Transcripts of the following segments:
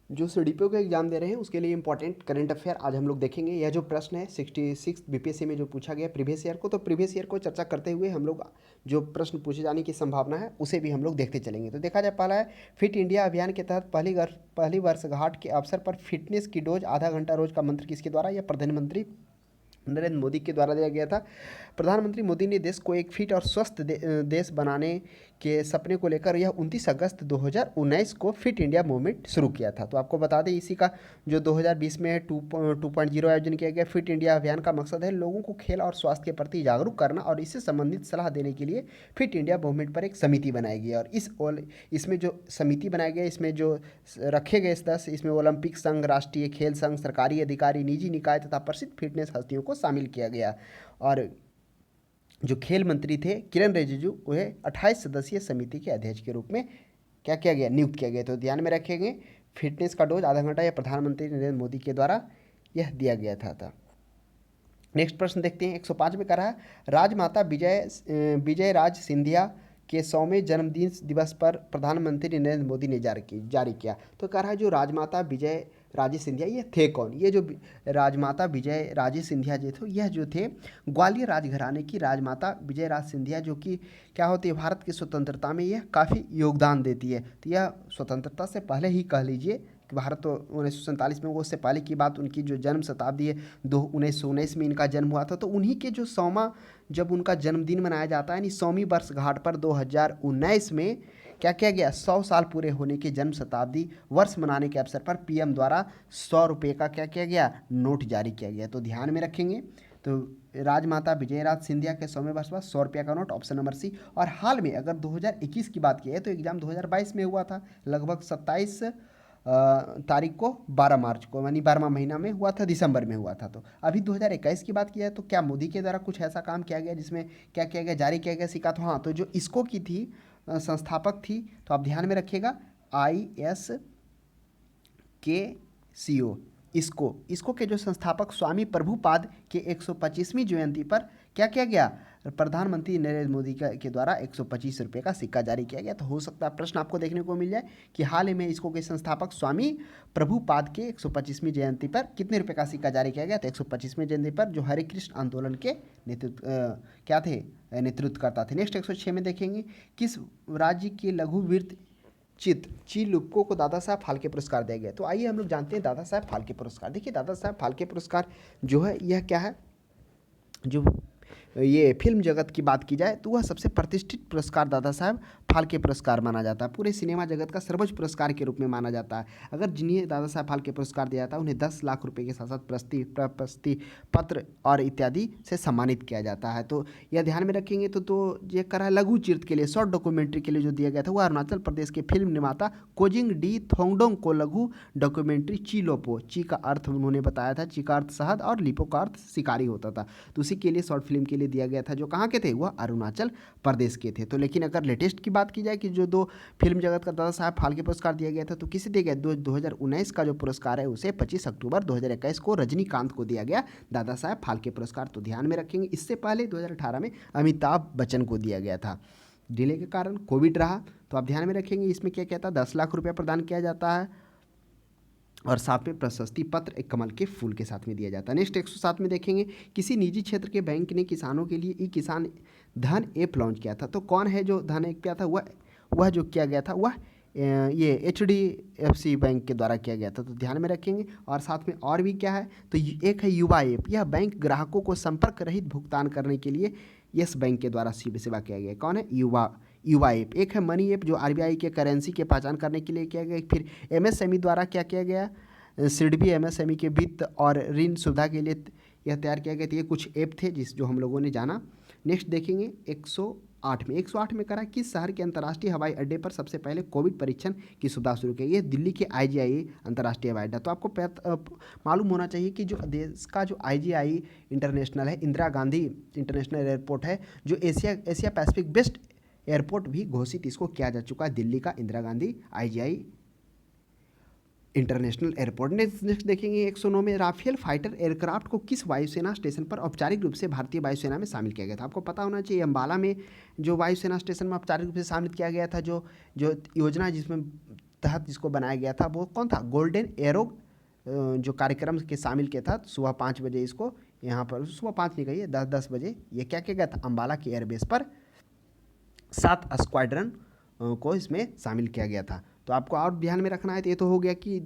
जो सीडीपीओ का एग्जाम दे रहे हैं उसके लिए इंपॉर्टेंट करंट अफेयर आज हम लोग देखेंगे। यह जो प्रश्न है 66 बीपीएससी में जो पूछा गया प्रीवियस ईयर को, तो प्रीवियस ईयर को चर्चा करते हुए हम लोग जो प्रश्न पूछे जाने की संभावना है उसे भी हम लोग देखते चलेंगे। तो देखा जाए, पहला है फिट इंडिया अभियान के तहत पहली वर्षगांठ के अवसर पर फिटनेस की डोज आधा घंटा रोज का मंत्र किसके द्वारा? यह प्रधानमंत्री नरेंद्र मोदी के द्वारा दिया गया था। प्रधानमंत्री मोदी ने देश को एक फिट और स्वस्थ देश बनाने के सपने को लेकर यह 29 अगस्त 2019 को फिट इंडिया मूवमेंट शुरू किया था। तो आपको बता दें, इसी का जो 2020 में 2.0 आयोजन किया गया। फिट इंडिया अभियान का मकसद है लोगों को खेल और स्वास्थ्य के प्रति जागरूक करना और इससे संबंधित सलाह देने के लिए फिट इंडिया मूवमेंट पर एक समिति बनाई गई। और इसमें जो समिति बनाई गई, इसमें जो रखे गए सदस्य, इसमें ओलंपिक संघ, राष्ट्रीय खेल संघ, सरकारी अधिकारी, निजी निकाय तथा प्रसिद्ध फिटनेस हस्तियों को शामिल किया गया। और जो खेल मंत्री थे किरण रिजिजू, उन्हें 28 सदस्यीय समिति के अध्यक्ष के रूप में क्या किया गया? नियुक्त किया गया। तो ध्यान में रखेंगे, फिटनेस का डोज आधा घंटा यह प्रधानमंत्री नरेंद्र मोदी के द्वारा यह दिया गया था। नेक्स्ट प्रश्न देखते हैं। 105 में कह रहा है राजमाता विजय राज सिंधिया के 100वें जन्मदिन दिवस पर प्रधानमंत्री नरेंद्र मोदी ने जारी किया। तो कह रहा है जो राजमाता विजय राजे सिंधिया ये थे कौन? ये जो राजमाता विजय राजे सिंधिया जो थे, यह जो थे ग्वालियर राजघराने की राजमाता विजय राज सिंधिया, जो कि क्या होती है, भारत की स्वतंत्रता में यह काफ़ी योगदान देती है। तो यह स्वतंत्रता से पहले ही कह लीजिए कि भारत तो 1947 में, वो उससे पहले की बात, उनकी जो जन्म शताब्दी है 1919 में इनका जन्म हुआ था। तो उन्हीं के जो 100वां जब उनका जन्मदिन मनाया जाता है, यानी 100वीं वर्षगांठ पर 2019 में क्या किया गया? 100 साल पूरे होने के जन्म शताब्दी वर्ष मनाने के अवसर पर पीएम द्वारा 100 रुपये का क्या किया गया? नोट जारी किया गया। तो ध्यान में रखेंगे, तो राजमाता विजयराज सिंधिया के 100वें वर्ष पर 100 रुपये का नोट, ऑप्शन नंबर सी। और हाल में अगर 2021 की बात की है तो एग्जाम 2022 में हुआ था, लगभग 27 तारीख को, 12 मार्च को, यानी 12वां महीना में हुआ था, दिसंबर में हुआ था। तो अभी 2021 की बात की है तो क्या मोदी के द्वारा कुछ ऐसा काम किया गया जिसमें क्या किया गया? जारी किया गया सिक्का? तो हाँ, तो जो इसको की थी संस्थापक थी, तो आप ध्यान में रखिएगा, ISKCO, इसको के जो संस्थापक स्वामी प्रभुपाद के 125वीं जयंती पर क्या किया गया? प्रधानमंत्री नरेंद्र मोदी के द्वारा 125 रुपये का सिक्का जारी किया गया। तो हो सकता है प्रश्न आपको देखने को मिल जाए कि हाल ही में इसको के संस्थापक स्वामी प्रभुपाद के 125वीं जयंती पर कितने रुपये का सिक्का जारी किया गया? तो 125वीं जयंती पर, जो हरे कृष्ण आंदोलन के क्या थे? नेतृत्व करता थे। नेक्स्ट 106 में देखेंगे, किस राज्य के लघु वृत्त चित्र ची लुक्को को दादा साहब फाल्के पुरस्कार दिया गया? तो आइए हम लोग जानते हैं दादा साहब फाल्के पुरस्कार। देखिए, दादा साहब फाल्के पुरस्कार जो है यह क्या है? जो ये फिल्म जगत की बात की जाए तो वह सबसे प्रतिष्ठित पुरस्कार दादा साहब फाल्के पुरस्कार माना जाता है। पूरे सिनेमा जगत का सर्वोच्च पुरस्कार के रूप में माना जाता है। अगर जिन्हें दादा साहब फाल्के पुरस्कार दिया जाता है उन्हें 10 लाख रुपए के साथ साथ प्रशस्ति पत्र और इत्यादि से सम्मानित किया जाता है। तो यह ध्यान में रखेंगे। तो ये करा लघु चित्र के लिए, शॉर्ट डॉक्यूमेंट्री के लिए जो दिया गया था, वह अरुणाचल प्रदेश के फिल्म निर्माता कोजिंग डी थोंगडोंग को लघु डॉक्यूमेंट्री ची लोपो, ची का अर्थ उन्होंने बताया था, ची का अर्थ शहद और लिपो का अर्थ शिकारी होता था, तो उसी के लिए शॉर्ट फिल्म के लिए दिया गया था, जो कहाँ के थे? वह अरुणाचल प्रदेश के थे। तो लेकिन अगर लेटेस्ट की बात की जाए कि जो 2 फिल्म जगत का दादा साहब फाल्के पुरस्कार दिया गया था, तो किसे दिया गया? 2019 का जो पुरस्कार है उसे 25 अक्टूबर 2021 को रजनीकांत को दिया गया दादा साहब फाल्के पुरस्कार। तो ध्यान में रखेंगे, इससे पहले 2018 में अमिताभ बच्चन को दिया गया था। डिले के कारण कोविड रहा, तो आप ध्यान में रखेंगे। इसमें क्या कहता है? 10 लाख रुपया प्रदान किया जाता है और साथ में प्रशस्ति पत्र एक कमल के फूल के साथ में दिया जाता है। नेक्स्ट 107 में देखेंगे, किसी निजी क्षेत्र के बैंक ने किसानों के लिए ई किसान धन ऐप लॉन्च किया था। तो कौन है जो धन ऐप किया था? वह जो किया गया था वह ये HDFC बैंक के द्वारा किया गया था। तो ध्यान में रखेंगे। और साथ में और भी क्या है? तो एक है युवा ऐप, यह बैंक ग्राहकों को संपर्क रहित भुगतान करने के लिए यस बैंक के द्वारा सेवा किया गया। कौन है? युवा ऐप। एक है मनी ऐप, जो RBI के करेंसी के पहचान करने के लिए किया गया। फिर MSME द्वारा क्या किया गया? सिडबी MSME के वित्त और ऋण सुविधा के लिए यह तैयार किया गया। तो ये कुछ ऐप थे जो हम लोगों ने जाना। नेक्स्ट देखेंगे 108 में करा, किस शहर के अंतर्राष्ट्रीय हवाई अड्डे पर सबसे पहले कोविड परीक्षण की सुविधा शुरू की? ये दिल्ली के IGI अंतर्राष्ट्रीय हवाई अड्डा। तो आपको मालूम होना चाहिए कि जो देश का जो IGI इंटरनेशनल है, इंदिरा गांधी इंटरनेशनल एयरपोर्ट है, जो एशिया पैसिफिक बेस्ट एयरपोर्ट भी घोषित इसको किया जा चुका है, दिल्ली का Indira Gandhi IGI international airport. Next देखेंगे 109 में, राफेल फाइटर एयरक्राफ्ट को किस वायुसेना स्टेशन पर औपचारिक रूप से भारतीय वायुसेना में शामिल किया गया था? आपको पता होना चाहिए, अंबाला में जो वायुसेना स्टेशन में औपचारिक रूप से शामिल किया गया था, जो योजना जिसमें तहत जिसको बनाया गया था वो कौन था, गोल्डन एरो जो कार्यक्रम के शामिल के तहत सुबह 5 बजे इसको यहाँ पर, सुबह 5 नहीं कहिए 10 बजे ये क्या किया गया था, अम्बाला के एयरबेस पर 7 स्क्वाड्रन को इसमें शामिल किया गया था। तो आपको और ध्यान में रखना है। तो ये तो हो गया कि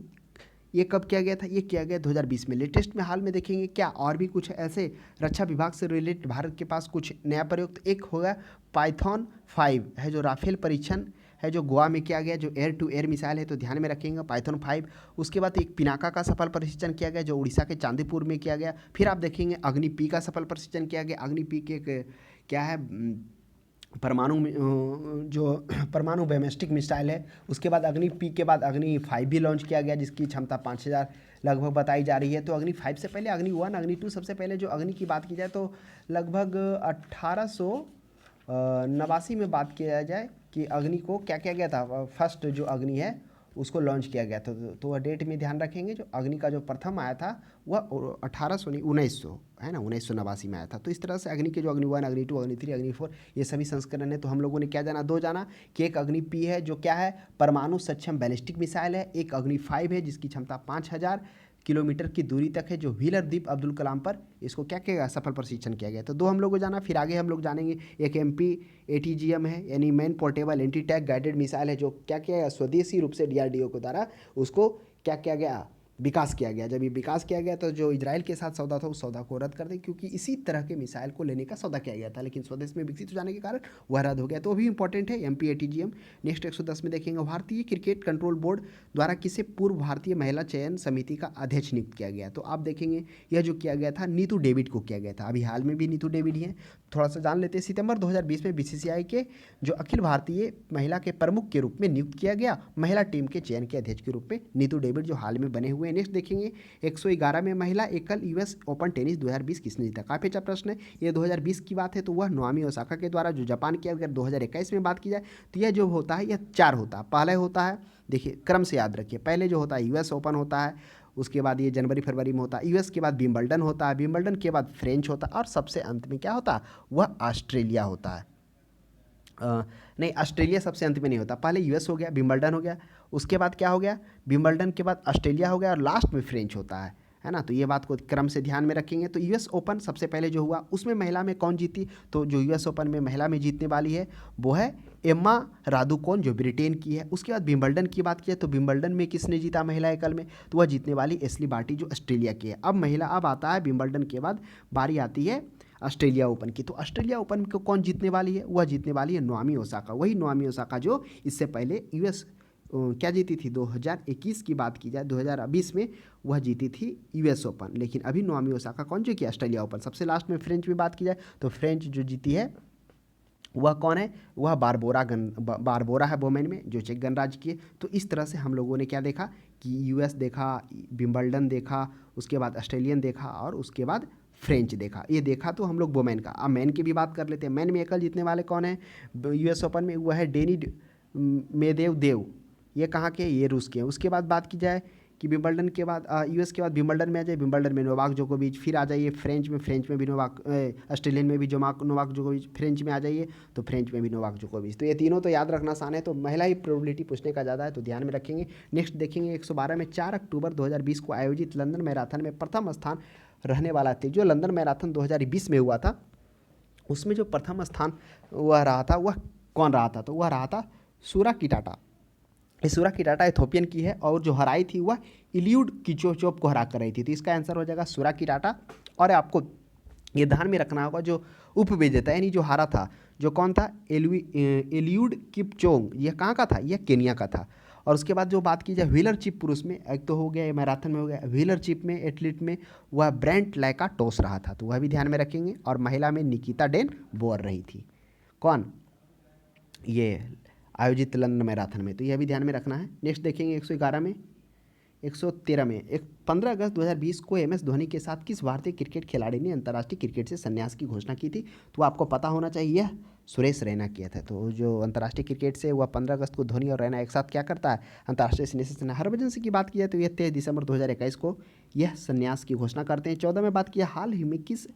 ये कब किया गया था, ये किया गया 2020 में। लेटेस्ट में हाल में देखेंगे क्या और भी कुछ ऐसे रक्षा विभाग से रिलेटेड भारत के पास कुछ नया प्रयोग। तो एक होगा पाइथन 5 है जो राफेल परीक्षण है जो गोवा में किया गया, जो एयर टू एयर मिसाइल है, तो ध्यान में रखेंगे पाइथन 5। उसके बाद एक पिनाका का सफल प्रशिक्षण किया गया जो उड़ीसा के चांदीपुर में किया गया। फिर आप देखेंगे अग्नि पी का सफल प्रशिक्षण किया गया। अग्नि पी के क्या है, जो परमाणु बैलिस्टिक मिसाइल है। उसके बाद अग्नि पी के बाद अग्नि 5 भी लॉन्च किया गया जिसकी क्षमता 5000 लगभग बताई जा रही है। तो अग्नि 5 से पहले अग्नि 1 अग्नि 2 सबसे पहले जो अग्नि की बात की जाए तो लगभग 1889 में बात किया जाए कि अग्नि को क्या किया गया था, फर्स्ट जो अग्नि है उसको लॉन्च किया गया था। तो वह डेट में ध्यान रखेंगे। जो अग्नि का जो प्रथम आया था वह 1800 नहीं 1900 है ना, 1989 में आया था। तो इस तरह से अग्नि के जो अग्नि 1 अग्नि 2 अग्नि 3 अग्नि 4 ये सभी संस्करण है। तो हम लोगों ने क्या जाना, 2 जाना कि एक अग्नि पी है जो क्या है, परमाणु सक्षम बैलिस्टिक मिसाइल है। एक अग्नि 5 है जिसकी क्षमता 5000 किलोमीटर की दूरी तक है, जो व्हीलर द्वीप अब्दुल कलाम पर इसको क्या किया गया, सफल प्रशिक्षण किया गया। तो 2 हम लोग को जाना। फिर आगे हम लोग जानेंगे एक MP ATGM है यानी man portable anti tank guided missile है जो क्या किया गया, स्वदेशी रूप से DRDO के द्वारा उसको क्या किया गया, विकास किया गया। जब ये विकास किया गया तो जो इजराइल के साथ सौदा था उस सौदा को रद्द कर दें, क्योंकि इसी तरह के मिसाइल को लेने का सौदा किया गया था, लेकिन स्वदेश में विकसित हो जाने के कारण वह रद्द हो गया। तो भी इंपॉर्टेंट है MP ATGM। नेक्स्ट 110 में देखेंगे भारतीय क्रिकेट कंट्रोल बोर्ड द्वारा किसे पूर्व भारतीय महिला चयन समिति का अध्यक्ष नियुक्त किया गया। तो आप देखेंगे यह जो किया गया था नीतू डेविड को किया गया था। अभी हाल में भी नीतू डेविड ही है। थोड़ा सा जान लेते हैं। सितंबर 2020 में BCCI के जो अखिल भारतीय महिला के प्रमुख के रूप में नियुक्त किया गया, महिला टीम के चयन के अध्यक्ष के रूप में नीतू डेविड जो हाल में बने हुए हैं। नेक्स्ट देखेंगे 111 में महिला एकल US ओपन टेनिस 2020 किसने जीता। काफी अच्छा प्रश्न है। ये 2020 की बात है तो वह नाओमी ओसाका के द्वारा जो जापान की। अगर 2021 में बात की जाए तो यह जो होता है यह 4 होता है। पहले होता है, देखिए क्रम से याद रखिए, पहले जो होता है US ओपन होता है, उसके बाद ये जनवरी फरवरी में होता है US के बाद विंबलडन होता है, विंबलडन के बाद फ्रेंच होता है और सबसे अंत में क्या होता है, वह ऑस्ट्रेलिया होता है। नहीं, ऑस्ट्रेलिया सबसे अंत में नहीं होता। पहले US हो गया, विंबलडन हो गया, उसके बाद क्या हो गया, विंबलडन के बाद ऑस्ट्रेलिया हो गया और लास्ट में फ्रेंच होता है ना। तो ये बात को क्रम से ध्यान में रखेंगे। तो US ओपन सबसे पहले जो हुआ उसमें महिला में कौन जीती, तो जो US ओपन में महिला में जीतने वाली है वो है एम्मा रादुकोन जो ब्रिटेन की है। उसके बाद विंबलडन की बात की तो विंबलडन में किसने जीता महिला एकल में, तो वह जीतने वाली एशली बार्टी जो ऑस्ट्रेलिया की है। अब आता है विंबलडन के बाद बारी आती है ऑस्ट्रेलिया ओपन की। तो ऑस्ट्रेलिया ओपन को कौन जीतने वाली है, वह जीतने वाली है नाओमी ओसाका। वही नाओमी ओसाका जो इससे पहले US क्या जीती थी, 2021 की बात की जाए 2020 में वह जीती थी US ओपन। लेकिन अभी नाओमी ओसाका कौन जो की ऑस्ट्रेलिया ओपन। सबसे लास्ट में फ्रेंच में बात की जाए तो फ्रेंच जो जीती है वह कौन है, वह बारबोरा है वोमेन में जो चेक गणराज्य की है। तो इस तरह से हम लोगों ने क्या देखा कि US देखा, विंबलडन देखा, उसके बाद ऑस्ट्रेलियन देखा और उसके बाद फ्रेंच देखा। ये देखा तो हम लोग वोमेन का। अब मैन की भी बात कर लेते हैं। मैन में एकल जीतने वाले कौन है US ओपन में, वह है डेनी मेदवेदेव। ये कहाँ के, ये रूस के हैं। उसके बाद बात की जाए कि विंबलडन के बाद US के बाद विंबलडन में आ जाए, विंबलडन में नोवाक जोकोविच। फिर आ जाइए फ्रेंच में भी नोवाक, ऑस्ट्रेलियन में भी नोवाक जोकोविच। फ्रेंच में आ जाइए तो फ्रेंच में भी नोवाक जोकोविच। तो ये तीनों तो याद रखना आसान है। तो महिला ही प्रोबेबिलिटी पूछने का ज़्यादा है तो ध्यान में रखेंगे। नेक्स्ट देखेंगे 112 में 4 अक्टूबर 2020 को आयोजित लंदन मैराथन में प्रथम स्थान रहने वाला थी। जो लंदन मैराथन 2020 में हुआ था उसमें जो प्रथम स्थान वह रहा था वह कौन रहा था, तो वह रहा था सूरा किटाटा। सूरा किटाटा इथोपियन की है और जो हराई थी वह इलियूड किचोचोप को हरा कर रही थी। तो इसका आंसर हो जाएगा सूरा किटाटा। और आपको ये ध्यान में रखना होगा जो उपविजेता यानी जो हारा था जो कौन था, एलियूड किपचोंग। यह कहाँ का था, यह केनिया का था। और उसके बाद जो बात की जाए व्हीलर चिप पुरुष में, एक तो हो गया ये मैराथन में हो गया, व्हीलर चिप में एथलीट में वह ब्रेंट लैका टोस रहा था, तो वह भी ध्यान में रखेंगे। और महिला में निकिता डेन बोर रही थी। कौन, ये आयोजित लंदन मैराथन में, तो यह भी ध्यान में रखना है। नेक्स्ट देखेंगे 111 में 113 में 15 अगस्त 2020 को MS धोनी के साथ किस भारतीय क्रिकेट खिलाड़ी ने अंतर्राष्ट्रीय क्रिकेट से संन्यास की घोषणा की थी, तो आपको पता होना चाहिए यह सुरेश रैना किया था। तो जो अंतर्राष्ट्रीय क्रिकेट से वह 15 अगस्त को धोनी और रैना एक साथ क्या करता है, अंतर्राष्ट्रीय संन्यास। हरभजन सिंह की बात की जाए तो यह 23 दिसंबर 2021 को यह संन्यास की घोषणा करते हैं। 14 में बात किया हाल ही में किस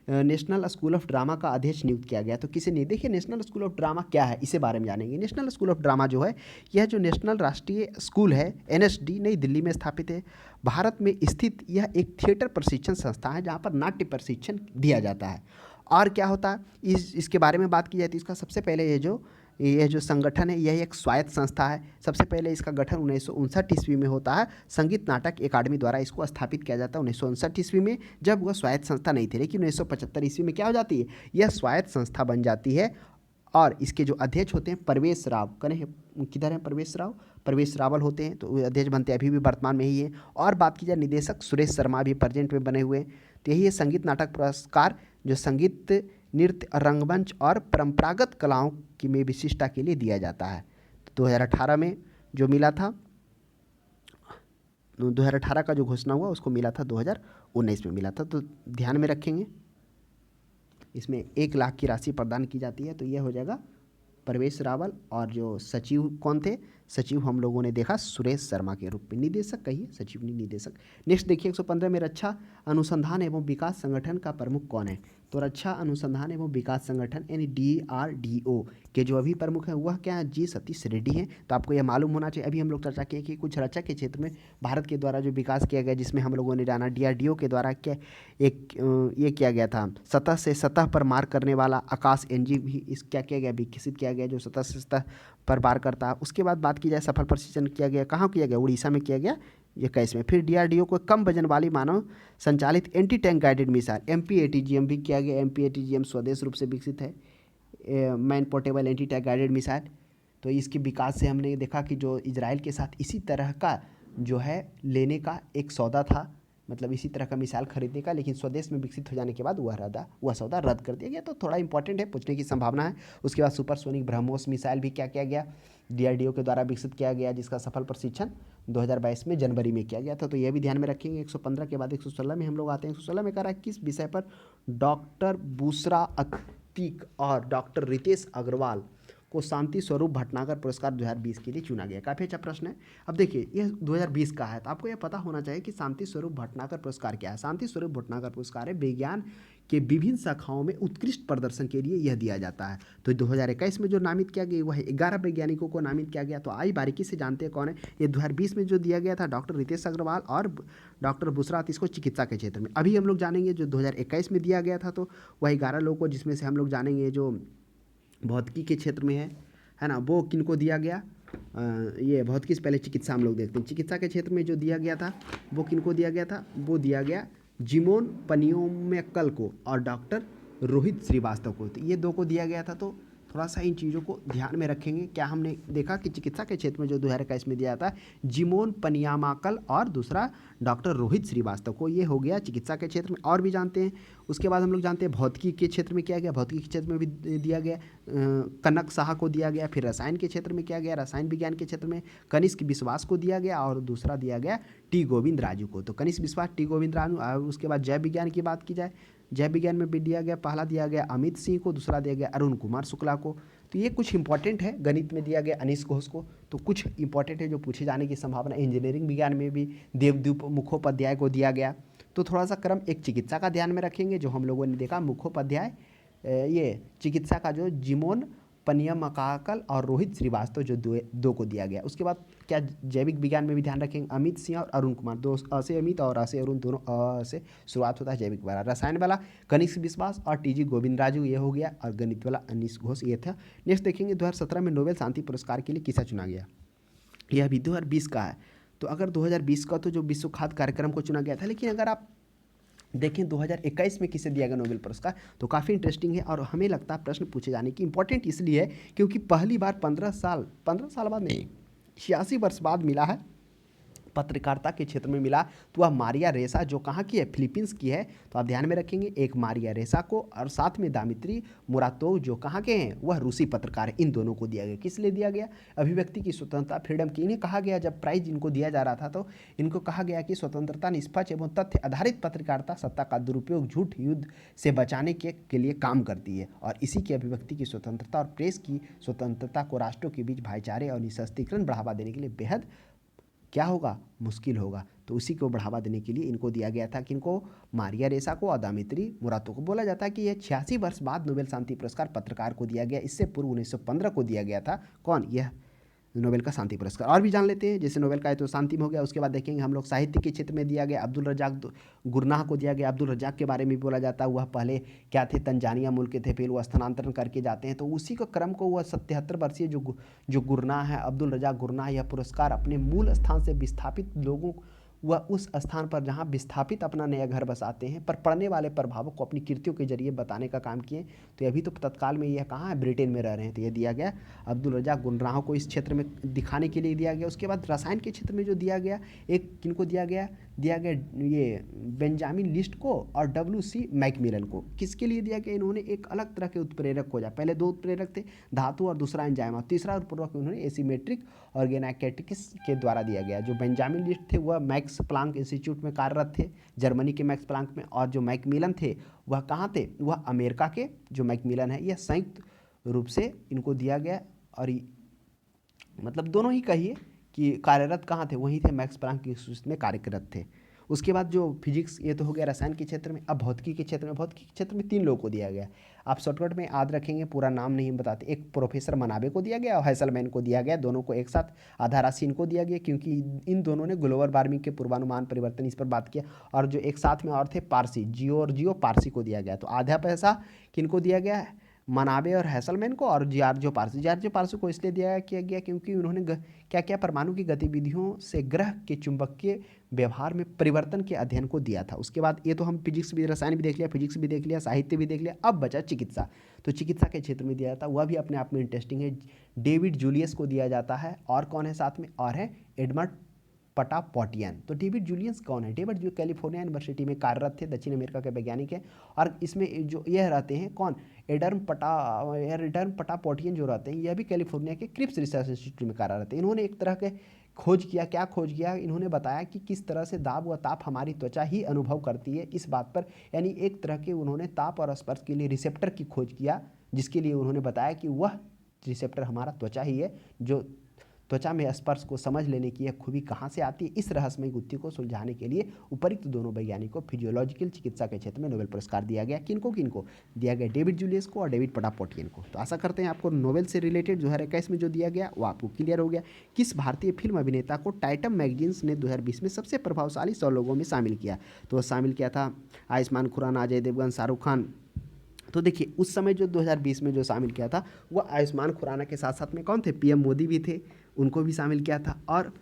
नेशनल स्कूल ऑफ ड्रामा का अध्यक्ष नियुक्त किया गया। तो किसे नहीं, देखिए नेशनल स्कूल ऑफ ड्रामा क्या है इसे बारे में जानेंगे। नेशनल स्कूल ऑफ ड्रामा जो है यह जो नेशनल राष्ट्रीय स्कूल है NSD नई दिल्ली में स्थापित है। भारत में स्थित यह एक थिएटर प्रशिक्षण संस्था है जहाँ पर नाट्य प्रशिक्षण दिया जाता है। और क्या होता है इसके बारे में बात की जाए तो इसका सबसे पहले यह जो संगठन है यह एक स्वायत्त संस्था है। सबसे पहले इसका गठन 1959 ईस्वी में होता है। संगीत नाटक अकादमी द्वारा इसको स्थापित किया जाता है 1959 ईस्वी में, जब वह स्वायत्त संस्था नहीं थी। लेकिन 1975 ईस्वी में क्या हो जाती है, यह स्वायत्त संस्था बन जाती है। और इसके जो अध्यक्ष होते हैं परवेश राव, किधर हैं परवेश रावल होते हैं, तो अध्यक्ष बनते हैं, अभी भी वर्तमान में ही है। और बात की जाए निदेशक सुरेश शर्मा भी प्रेजेंट में बने हुए हैं। तो यही है संगीत नाटक पुरस्कार जो संगीत, नृत्य, रंगमंच और परंपरागत कलाओं की में विशिष्टता के लिए दिया जाता है। तो 2018 में जो मिला था, 2018 का जो घोषणा हुआ उसको मिला था 2019 में मिला था। तो ध्यान में रखेंगे, इसमें 1 लाख की राशि प्रदान की जाती है। तो यह हो जाएगा परवेश रावल। और जो सचिव कौन थे, सचिव हम लोगों ने देखा सुरेश शर्मा के रूप में। निदेशक कहिए, सचिव नहीं निदेशक। नेक्स्ट देखिए 115 में रक्षा अनुसंधान एवं विकास संगठन का प्रमुख कौन है। तो रक्षा अनुसंधान एवं विकास संगठन यानी DRDO के जो अभी प्रमुख है वह क्या है, जी सतीश रेड्डी हैं। तो आपको यह मालूम होना चाहिए। अभी हम लोग चर्चा किए कि कुछ रक्षा के क्षेत्र में भारत के द्वारा जो विकास किया गया, जिसमें हम लोगों ने जाना DRDO के द्वारा क्या ये किया गया था, सतह से सतह पर मार करने वाला आकाश NG भी इस क्या किया गया, विकसित किया गया, जो सतह से सतह पर वार करता है। उसके बाद बात की जाए सफल प्रशिक्षण किया गया, कहाँ किया गया, उड़ीसा में किया गया 21 में। फिर DRDO को कम वजन वाली मानव संचालित anti tank guided missile MPATGM भी किया गया। MPATGM स्वदेश रूप से विकसित है man portable anti tank guided missile. तो इसके विकास से हमने देखा कि जो इजराइल के साथ इसी तरह का जो है लेने का एक सौदा था, मतलब इसी तरह का मिसाइल खरीदने का, लेकिन स्वदेश में विकसित हो जाने के बाद वह सौदा रद्द कर दिया गया। तो थोड़ा इंपॉर्टेंट है, पूछने की संभावना है। उसके बाद सुपरसोनिक ब्रह्मोस मिसाइल भी क्या किया गया, DRDO के द्वारा विकसित किया गया, जिसका सफल प्रशिक्षण 2022 में जनवरी में किया गया था। तो यह भी ध्यान में रखेंगे। 115 के बाद 116 में हम लोग आते हैं। 116 में कह रहा है किस विषय पर डॉक्टर बुशरा अतीक और डॉक्टर रितेश अग्रवाल को शांति स्वरूप भटनागर पुरस्कार 2020 के लिए चुना गया। काफ़ी अच्छा प्रश्न है। अब देखिए यह 2020 का है, तो आपको यह पता होना चाहिए कि शांति स्वरूप भटनागर पुरस्कार क्या है। शांति स्वरूप भटनागर पुरस्कार है विज्ञान के विभिन्न शाखाओं में उत्कृष्ट प्रदर्शन के लिए यह दिया जाता है। तो 2021 में जो नामित किया गया वह 11 वैज्ञानिकों को नामित किया गया। तो आई बारीकी से जानते हैं कौन है। ये 2020 में जो दिया गया था डॉक्टर रितेश अग्रवाल और डॉक्टर बुशरा अतीक को चिकित्सा के क्षेत्र में। अभी हम लोग जानेंगे जो 2021 में दिया गया था, तो वह 11 लोगों को, जिसमें से हम लोग जानेंगे जो भौतिकी के क्षेत्र में है ना, वो किनको दिया गया। ये भौतिकी से पहले चिकित्सा हम लोग देखते हैं। चिकित्सा के क्षेत्र में जो दिया गया था वो किनको दिया गया था, वो दिया गया जिमोन पनियोमेकल को और डॉक्टर रोहित श्रीवास्तव को। तो ये 2 को दिया गया था। तो थोड़ा सा इन चीज़ों को ध्यान में रखेंगे। क्या हमने देखा कि चिकित्सा के क्षेत्र में जो 2021 में दिया था जिमोन पनियामाकल और दूसरा डॉक्टर रोहित श्रीवास्तव को, ये हो गया चिकित्सा के क्षेत्र में। और भी जानते हैं। उसके बाद हम लोग जानते हैं भौतिकी के क्षेत्र में क्या गया, भौतिकी के क्षेत्र में भी दिया गया कनक साहा को दिया गया। फिर रसायन के क्षेत्र में क्या गया, रसायन विज्ञान के क्षेत्र में कनिष्क विश्वास को दिया गया और दूसरा दिया गया T गोविंद राजू को। तो कनिष्क विश्वास, T गोविंद राजू। और उसके बाद जैव विज्ञान की बात की जाए, जैव विज्ञान में भी दिया गया, पहला दिया गया अमित सिंह को, दूसरा दिया गया अरुण कुमार शुक्ला को। तो ये कुछ इंपॉर्टेंट है। गणित में दिया गया अनीश घोष को। तो कुछ इंपॉर्टेंट है जो पूछे जाने की संभावना। इंजीनियरिंग विज्ञान में भी देवदूत मुखोपाध्याय को दिया गया। तो थोड़ा सा क्रम एक चिकित्सा का ध्यान में रखेंगे। जो हम लोगों ने देखा मुखोपाध्याय, ये चिकित्सा का जो जिमोन पनियमकाकल और रोहित श्रीवास्तव जो 2 को दिया गया। उसके बाद क्या जैविक विज्ञान में भी ध्यान रखेंगे अमित सिंह और अरुण कुमार, 2 अ से अमित और अ से अरुण, दोनों अ से शुरुआत होता है जैविक वाला। रसायन वाला कनिष्क विश्वास और TG गोविंद राजू, ये हो गया। और गणित वाला अनीश घोष, ये था। नेक्स्ट देखेंगे 2017 में नोबेल शांति पुरस्कार के लिए किसे चुना गया। यह भी 2020 का है। तो अगर 2020 का तो जो विश्व खाद्य कार्यक्रम को चुना गया था, लेकिन अगर आप देखें 2021 में किसे दिया गया नोबेल पुरस्कार, तो काफ़ी इंटरेस्टिंग है। और हमें लगता है प्रश्न पूछे जाने की इंपॉर्टेंट इसलिए है क्योंकि पहली बार 15 साल बाद नहीं, 86 वर्ष बाद मिला है। पत्रकारिता के क्षेत्र में मिला। तो वह मारिया रेसा जो कहाँ की है, फिलीपींस की है। तो आप ध्यान में रखेंगे एक मारिया रेसा को और साथ में दामित्री मुरातोव जो कहाँ के हैं, वह रूसी पत्रकार है। इन दोनों को दिया गया। किस लिए दिया गया, अभिव्यक्ति की स्वतंत्रता, फ्रीडम की। इन्हें कहा गया, जब प्राइज इनको दिया जा रहा था तो इनको कहा गया कि स्वतंत्रता, निष्पक्ष एवं तथ्य आधारित पत्रकारिता सत्ता का दुरुपयोग, झूठ, युद्ध से बचाने के लिए काम करती है। और इसी की अभिव्यक्ति की स्वतंत्रता और प्रेस की स्वतंत्रता को राष्ट्रों के बीच भाईचारे और निःशस्त्रीकरण बढ़ावा देने के लिए बेहद क्या होगा, मुश्किल होगा। तो उसी को बढ़ावा देने के लिए इनको दिया गया था, किनको, मारिया रेसा को और दामित्री मुराटो को। बोला जाता है कि यह 86 वर्ष बाद नोबेल शांति पुरस्कार पत्रकार को दिया गया। इससे पूर्व 1915 को दिया गया था। कौन, यह नोबेल का शांति पुरस्कार। और भी जान लेते हैं, जैसे नोबेल का है तो शांति में हो गया। उसके बाद देखेंगे हम लोग साहित्य के क्षेत्र में दिया गया, अब्दुल रजाक गुरनाह को दिया गया। अब्दुल रजाक के बारे में भी बोला जाता है, वह पहले क्या थे, तंजानिया मुल्क के थे, फिर वो स्थानांतरण करके जाते हैं। तो उसी को क्रम को वह 77 वर्षीय जो गुरनाह है, अब्दुल रजाक गुरनाह, यह पुरस्कार अपने मूल स्थान से विस्थापित लोगों, वह उस स्थान पर जहाँ विस्थापित अपना नया घर बसाते हैं, पर पड़ने वाले प्रभावों को अपनी कृतियों के जरिए बताने का काम किए। तो अभी तो तत्काल में यह कहाँ है, ब्रिटेन में रह रहे हैं। तो यह दिया गया अब्दुल रजाक गुरनाह को इस क्षेत्र में दिखाने के लिए दिया गया। उसके बाद रसायन के क्षेत्र में जो दिया गया, एक किनको दिया गया ये बेंजामिन लिस्ट को और WC मैकमिलन को। किसके लिए दिया गया, इन्होंने एक अलग तरह के उत्प्रेरक खोजा। पहले दो उत्प्रेरक थे, धातु और दूसरा एंजाइम, और तीसरा उत्प्रेरक उन्होंने एसीमेट्रिक ऑर्गेनाइकेटिक्स के द्वारा दिया गया। जो बेंजामिन लिस्ट थे वह मैक्स प्लांक इंस्टीट्यूट में कार्यरत थे, जर्मनी के मैक्स प्लांक में, और जो मैकमिलन थे वह कहाँ थे, वह अमेरिका के। जो मैकमिलन है यह संयुक्त रूप से इनको दिया गया, और मतलब दोनों ही कहिए कि कार्यरत कहाँ थे, वहीं थे, मैक्स प्लांक इंस्टीट्यूट में कार्यरत थे। उसके बाद जो फिजिक्स, ये तो हो गया रसायन के क्षेत्र में। अब भौतिकी के क्षेत्र में, भौतिकी के क्षेत्र में 3 लोगों को दिया गया। आप शॉर्टकट में याद रखेंगे, पूरा नाम नहीं बताते। एक प्रोफेसर मनाबे को दिया गया और हैसलमैन को दिया गया, दोनों को एक साथ। आधा राशि इनको दिया गया क्योंकि इन दोनों ने ग्लोबल वार्मिंग के पूर्वानुमान परिवर्तन इस पर बात किया। और जो एक साथ में और थे पारसी, जियो पारसी को दिया गया। तो आधा पैसा किनको दिया गया, मनाबे और हैसलमैन को, और जियार्जो पारसी को इसलिए दिया गया क्योंकि उन्होंने क्या क्या परमाणु की गतिविधियों से ग्रह के चुंबकीय व्यवहार में परिवर्तन के अध्ययन को दिया था। उसके बाद ये तो हम फिजिक्स भी, रसायन भी देख लिया, फिजिक्स भी देख लिया, साहित्य भी देख लिया। अब बचा चिकित्सा। तो चिकित्सा के क्षेत्र में दिया जाता है, वह भी अपने आप में इंटरेस्टिंग है। डेविड जूलियस को दिया जाता है, और कौन है साथ में, और है एडमंड पटापोटियन। तो डेविड जूलियस कौन है, डेविड जो कैलिफोर्निया यूनिवर्सिटी में कार्यरत थे, दक्षिण अमेरिका के वैज्ञानिक हैं। और इसमें जो यह रहते हैं कौन, एडर्न पटापोटियन जो रहते हैं, यह भी कैलिफोर्निया के क्रिप्स रिसर्च इंस्टीट्यूट में कार्यरत है। इन्होंने एक तरह के खोज किया, क्या खोज किया, इन्होंने बताया कि किस तरह से दाब व ताप हमारी त्वचा ही अनुभव करती है, इस बात पर। यानी एक तरह के उन्होंने ताप और स्पर्श के लिए रिसेप्टर की खोज किया, जिसके लिए उन्होंने बताया कि वह रिसेप्टर हमारा त्वचा ही है। जो त्वचा में स्पर्श को समझ लेने की यह खूबी कहाँ से आती है, इस रहस्यमय गुत्थी को सुलझाने के लिए उपर्युक्त दोनों वैज्ञानिकों को फिजियोलॉजिकल चिकित्सा के क्षेत्र में नोबेल पुरस्कार दिया गया। किनको किनको दिया गया, डेविड जूलियस को और डेविड पटापोटियन को। तो आशा करते हैं आपको नोबेल से रिलेटेड 2021 में जो दिया गया वो आपको क्लियर हो गया। किस भारतीय फिल्म अभिनेता को टाइटम मैगजीन्स ने 2020 में सबसे प्रभावशाली 100 लोगों में शामिल किया। तो वह शामिल किया था आयुष्मान खुराना, अजय देवगन, शाहरुख खान। तो देखिए उस समय जो 2020 में जो शामिल किया था वह आयुष्मान खुराना के साथ साथ में कौन थे, PM मोदी भी थे, उनको भी शामिल किया था। और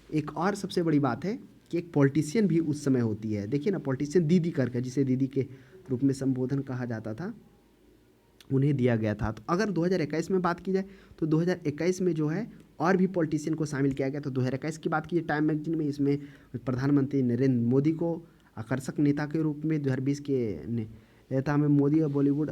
एक और सबसे बड़ी बात है कि एक पॉलिटिशियन भी उस समय होती है, देखिए ना, पॉलिटिशियन दीदी करके, जिसे दीदी के रूप में संबोधन कहा जाता था, उन्हें दिया गया था। तो अगर 2021 में बात की जाए तो 2021 में जो है और भी पॉलिटिशियन को शामिल किया गया। तो 2021 की बात की जाए टाइम मैगजीन में, इसमें प्रधानमंत्री नरेंद्र मोदी को आकर्षक नेता के रूप में 2020 के नेता में मोदी और बॉलीवुड,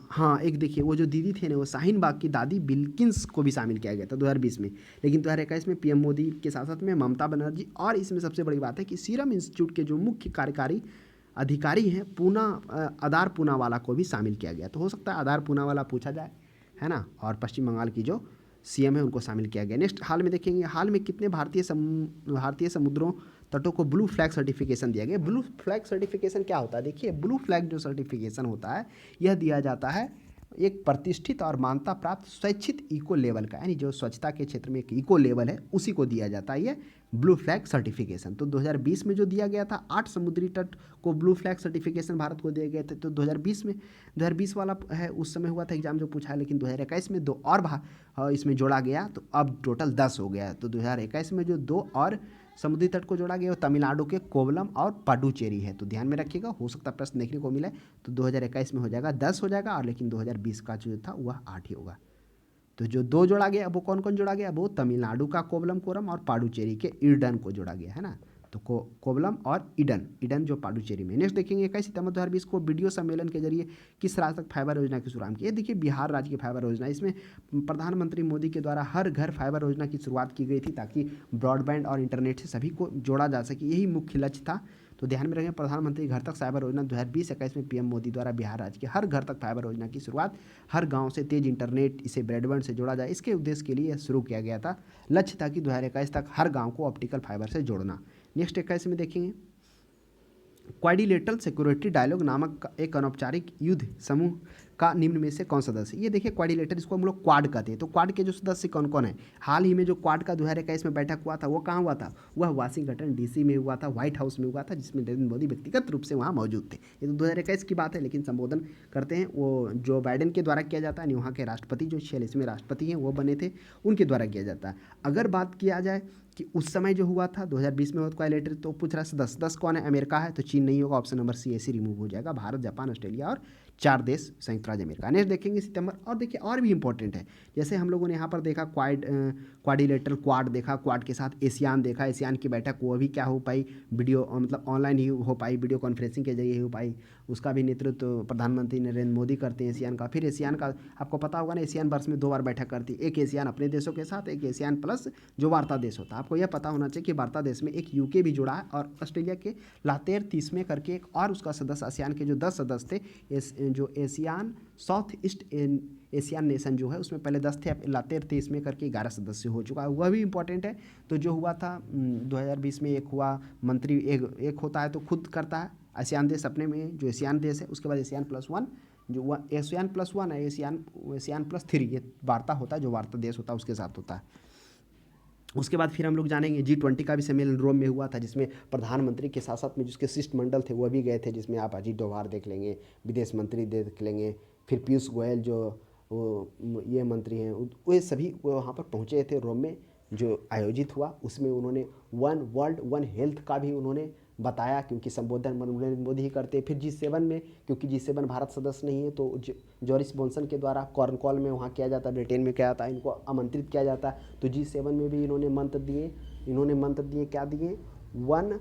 हाँ एक देखिए वो जो दीदी थे ना, वो शाहीन बाग की दादी बिल्किंस को भी शामिल किया गया था 2020 में। लेकिन 2021 में PM मोदी के साथ साथ में ममता बनर्जी, और इसमें सबसे बड़ी बात है कि सीरम इंस्टीट्यूट के जो मुख्य कार्यकारी अधिकारी हैं आदार पूनावाला को भी शामिल किया गया। तो हो सकता है आदार पूनावाला पूछा जाए, है ना। और पश्चिम बंगाल की जो CM है उनको शामिल किया गया। नेक्स्ट हाल में देखेंगे, हाल में कितने भारतीय समुद्रों तटों को ब्लू फ्लैग सर्टिफिकेशन दिया गया। ब्लू फ्लैग सर्टिफिकेशन क्या होता है, देखिए ब्लू फ्लैग जो सर्टिफिकेशन होता है यह दिया जाता है एक प्रतिष्ठित और मान्यता प्राप्त स्वैच्छिक इको लेवल का, यानी जो स्वच्छता के क्षेत्र में एक इको लेवल है उसी को दिया जाता है ये ब्लू फ्लैग सर्टिफिकेशन। तो 2020 में जो दिया गया था 8 समुद्री तट को ब्लू फ्लैग सर्टिफिकेशन भारत को दिए गए थे। तो 2020 वाला है, उस समय हुआ था एग्जाम जो पूछा है। लेकिन 2021 में 2 और इसमें जोड़ा गया, तो अब टोटल 10 हो गया। तो 2021 में जो 2 और समुद्री तट को जोड़ा गया वो तमिलनाडु के कोवलम और पाडुचेरी है। तो ध्यान में रखिएगा, हो सकता है प्रश्न देखने को मिले। तो 2021 में हो जाएगा 10 हो जाएगा, और लेकिन 2020 का जो था वह 8 ही होगा। तो जो 2 जोड़ा गया वो कौन कौन जोड़ा गया, वो तमिलनाडु का कोवलम कोरम और पाडुचेरी के इर्डन को जोड़ा गया, है ना। तो कोवलम और ईडन जो पांडुचेरी में। नेक्स्ट देखेंगे 21 सितंबर 2020 को वीडियो सम्मेलन के जरिए किस राज्य तक फाइबर योजना की शुरुआत की। ये देखिए बिहार राज्य की फाइबर योजना, इसमें प्रधानमंत्री मोदी के द्वारा हर घर फाइबर योजना की शुरुआत की गई थी ताकि ब्रॉडबैंड और इंटरनेट से सभी को जोड़ा जा सके, यही मुख्य लक्ष्य था। तो ध्यान में रखें प्रधानमंत्री घर तक फाइबर योजना 2020-21 में पीएम मोदी द्वारा बिहार राज्य के हर घर तक फाइबर योजना की शुरुआत, हर गांव से तेज इंटरनेट इसे ब्रॉडबैंड से जोड़ा जाए, इसके उद्देश्य के लिए शुरू किया गया था। लक्ष्य था कि 2021 तक हर गांव को ऑप्टिकल फाइबर से जोड़ना। नेक्स्ट 21 में देखेंगे क्वाड्रिलेटरल सिक्योरिटी डायलॉग नामक एक अनौपचारिक युद्ध समूह का निम्न में से कौन सदस्य। ये देखिए क्वाड्रिलेटर, इसको हम लोग क्वाड कहते हैं। तो क्वाड के जो सदस्य कौन कौन है, हाल ही में जो क्वाड का 2021 में बैठक हुआ था वो कहाँ हुआ था, वह वाशिंगटन डीसी में हुआ था, व्हाइट हाउस में हुआ था, जिसमें नरेंद्र मोदी व्यक्तिगत रूप से वहाँ मौजूद थे। ये तो 2021 की बात है, लेकिन संबोधन करते हैं वो जो बाइडेन के द्वारा किया जाता है, वहाँ के राष्ट्रपति जो 46वें राष्ट्रपति हैं वो बने थे, उनके द्वारा किया जाता है। अगर बात किया जाए कि उस समय जो हुआ था 2020 में हुआ क्वाड्रिलेटर, तो पूछ रहा है सदस्य कौन है, अमेरिका है तो चीन नहीं होगा, ऑप्शन नंबर सी ऐसे रिमूव हो जाएगा, भारत, जापान, ऑस्ट्रेलिया और 4 देश संयुक्त राज्य अमेरिका। नेक्स्ट देखेंगे सितंबर, और देखिए और भी इंपॉर्टेंट है, जैसे हम लोगों ने यहाँ पर देखा क्वाड्रिलेटरल क्वाड देखा, क्वाड के साथ एशियान देखा, एशियान की बैठक वो भी क्या हो पाई, वीडियो मतलब ऑनलाइन ही हो पाई, वीडियो कॉन्फ्रेंसिंग के जरिए ही हो पाई, उसका भी नेतृत्व प्रधानमंत्री नरेंद्र मोदी करते हैं एशियान का। फिर एशियान का आपको पता होगा ना, एशियान वर्ष में 2 बार बैठक करती है, एक एशियान अपने देशों के साथ, एक एशियान प्लस जो वार्ता देश होता है। आपको यह पता होना चाहिए कि वार्ता देश में एक यूके भी जुड़ा है और ऑस्ट्रेलिया के लातेर 30 में करके एक और उसका सदस्य, आसियान के जो 10 सदस्य थे, जो ASEAN south east Asian nation जो है उसमें पहले 10 थे, अब लातेर 30 में करके 11 सदस्य हो चुका है, वह भी इंपॉर्टेंट है। तो जो हुआ था 2020 में एक हुआ, मंत्री एक होता है तो खुद करता है आसियान देश अपने में, जो एशियान देश है, उसके बाद एशियान +1 जो एशियान +1 है, एशियान +3 ये वार्ता होता है, जो वार्ता देश होता है उसके साथ होता है। उसके बाद फिर हम लोग जानेंगे G20 का भी सम्मेलन रोम में हुआ था, जिसमें प्रधानमंत्री के साथ साथ में जिसके शिष्टमंडल थे वह भी गए थे, जिसमें आप अजीत डोभाल देख लेंगे, विदेश मंत्री देख लेंगे, फिर पीयूष गोयल जो वो ये मंत्री हैं, वो सभी वहाँ पर पहुँचे थे रोम में जो आयोजित हुआ। उसमें उन्होंने वन वर्ल्ड वन हेल्थ का भी उन्होंने बताया, क्योंकि संबोधन नरेंद्र मोदी ही करते। फिर G7 में, क्योंकि G7 भारत सदस्य नहीं है, तो जॉरिस जॉनसन के द्वारा कॉर्नकॉल में वहाँ किया जाता है, ब्रिटेन में किया जाता है, इनको आमंत्रित किया जाता है। तो G7 में भी इन्होंने मंत्र दिए, क्या दिए, वन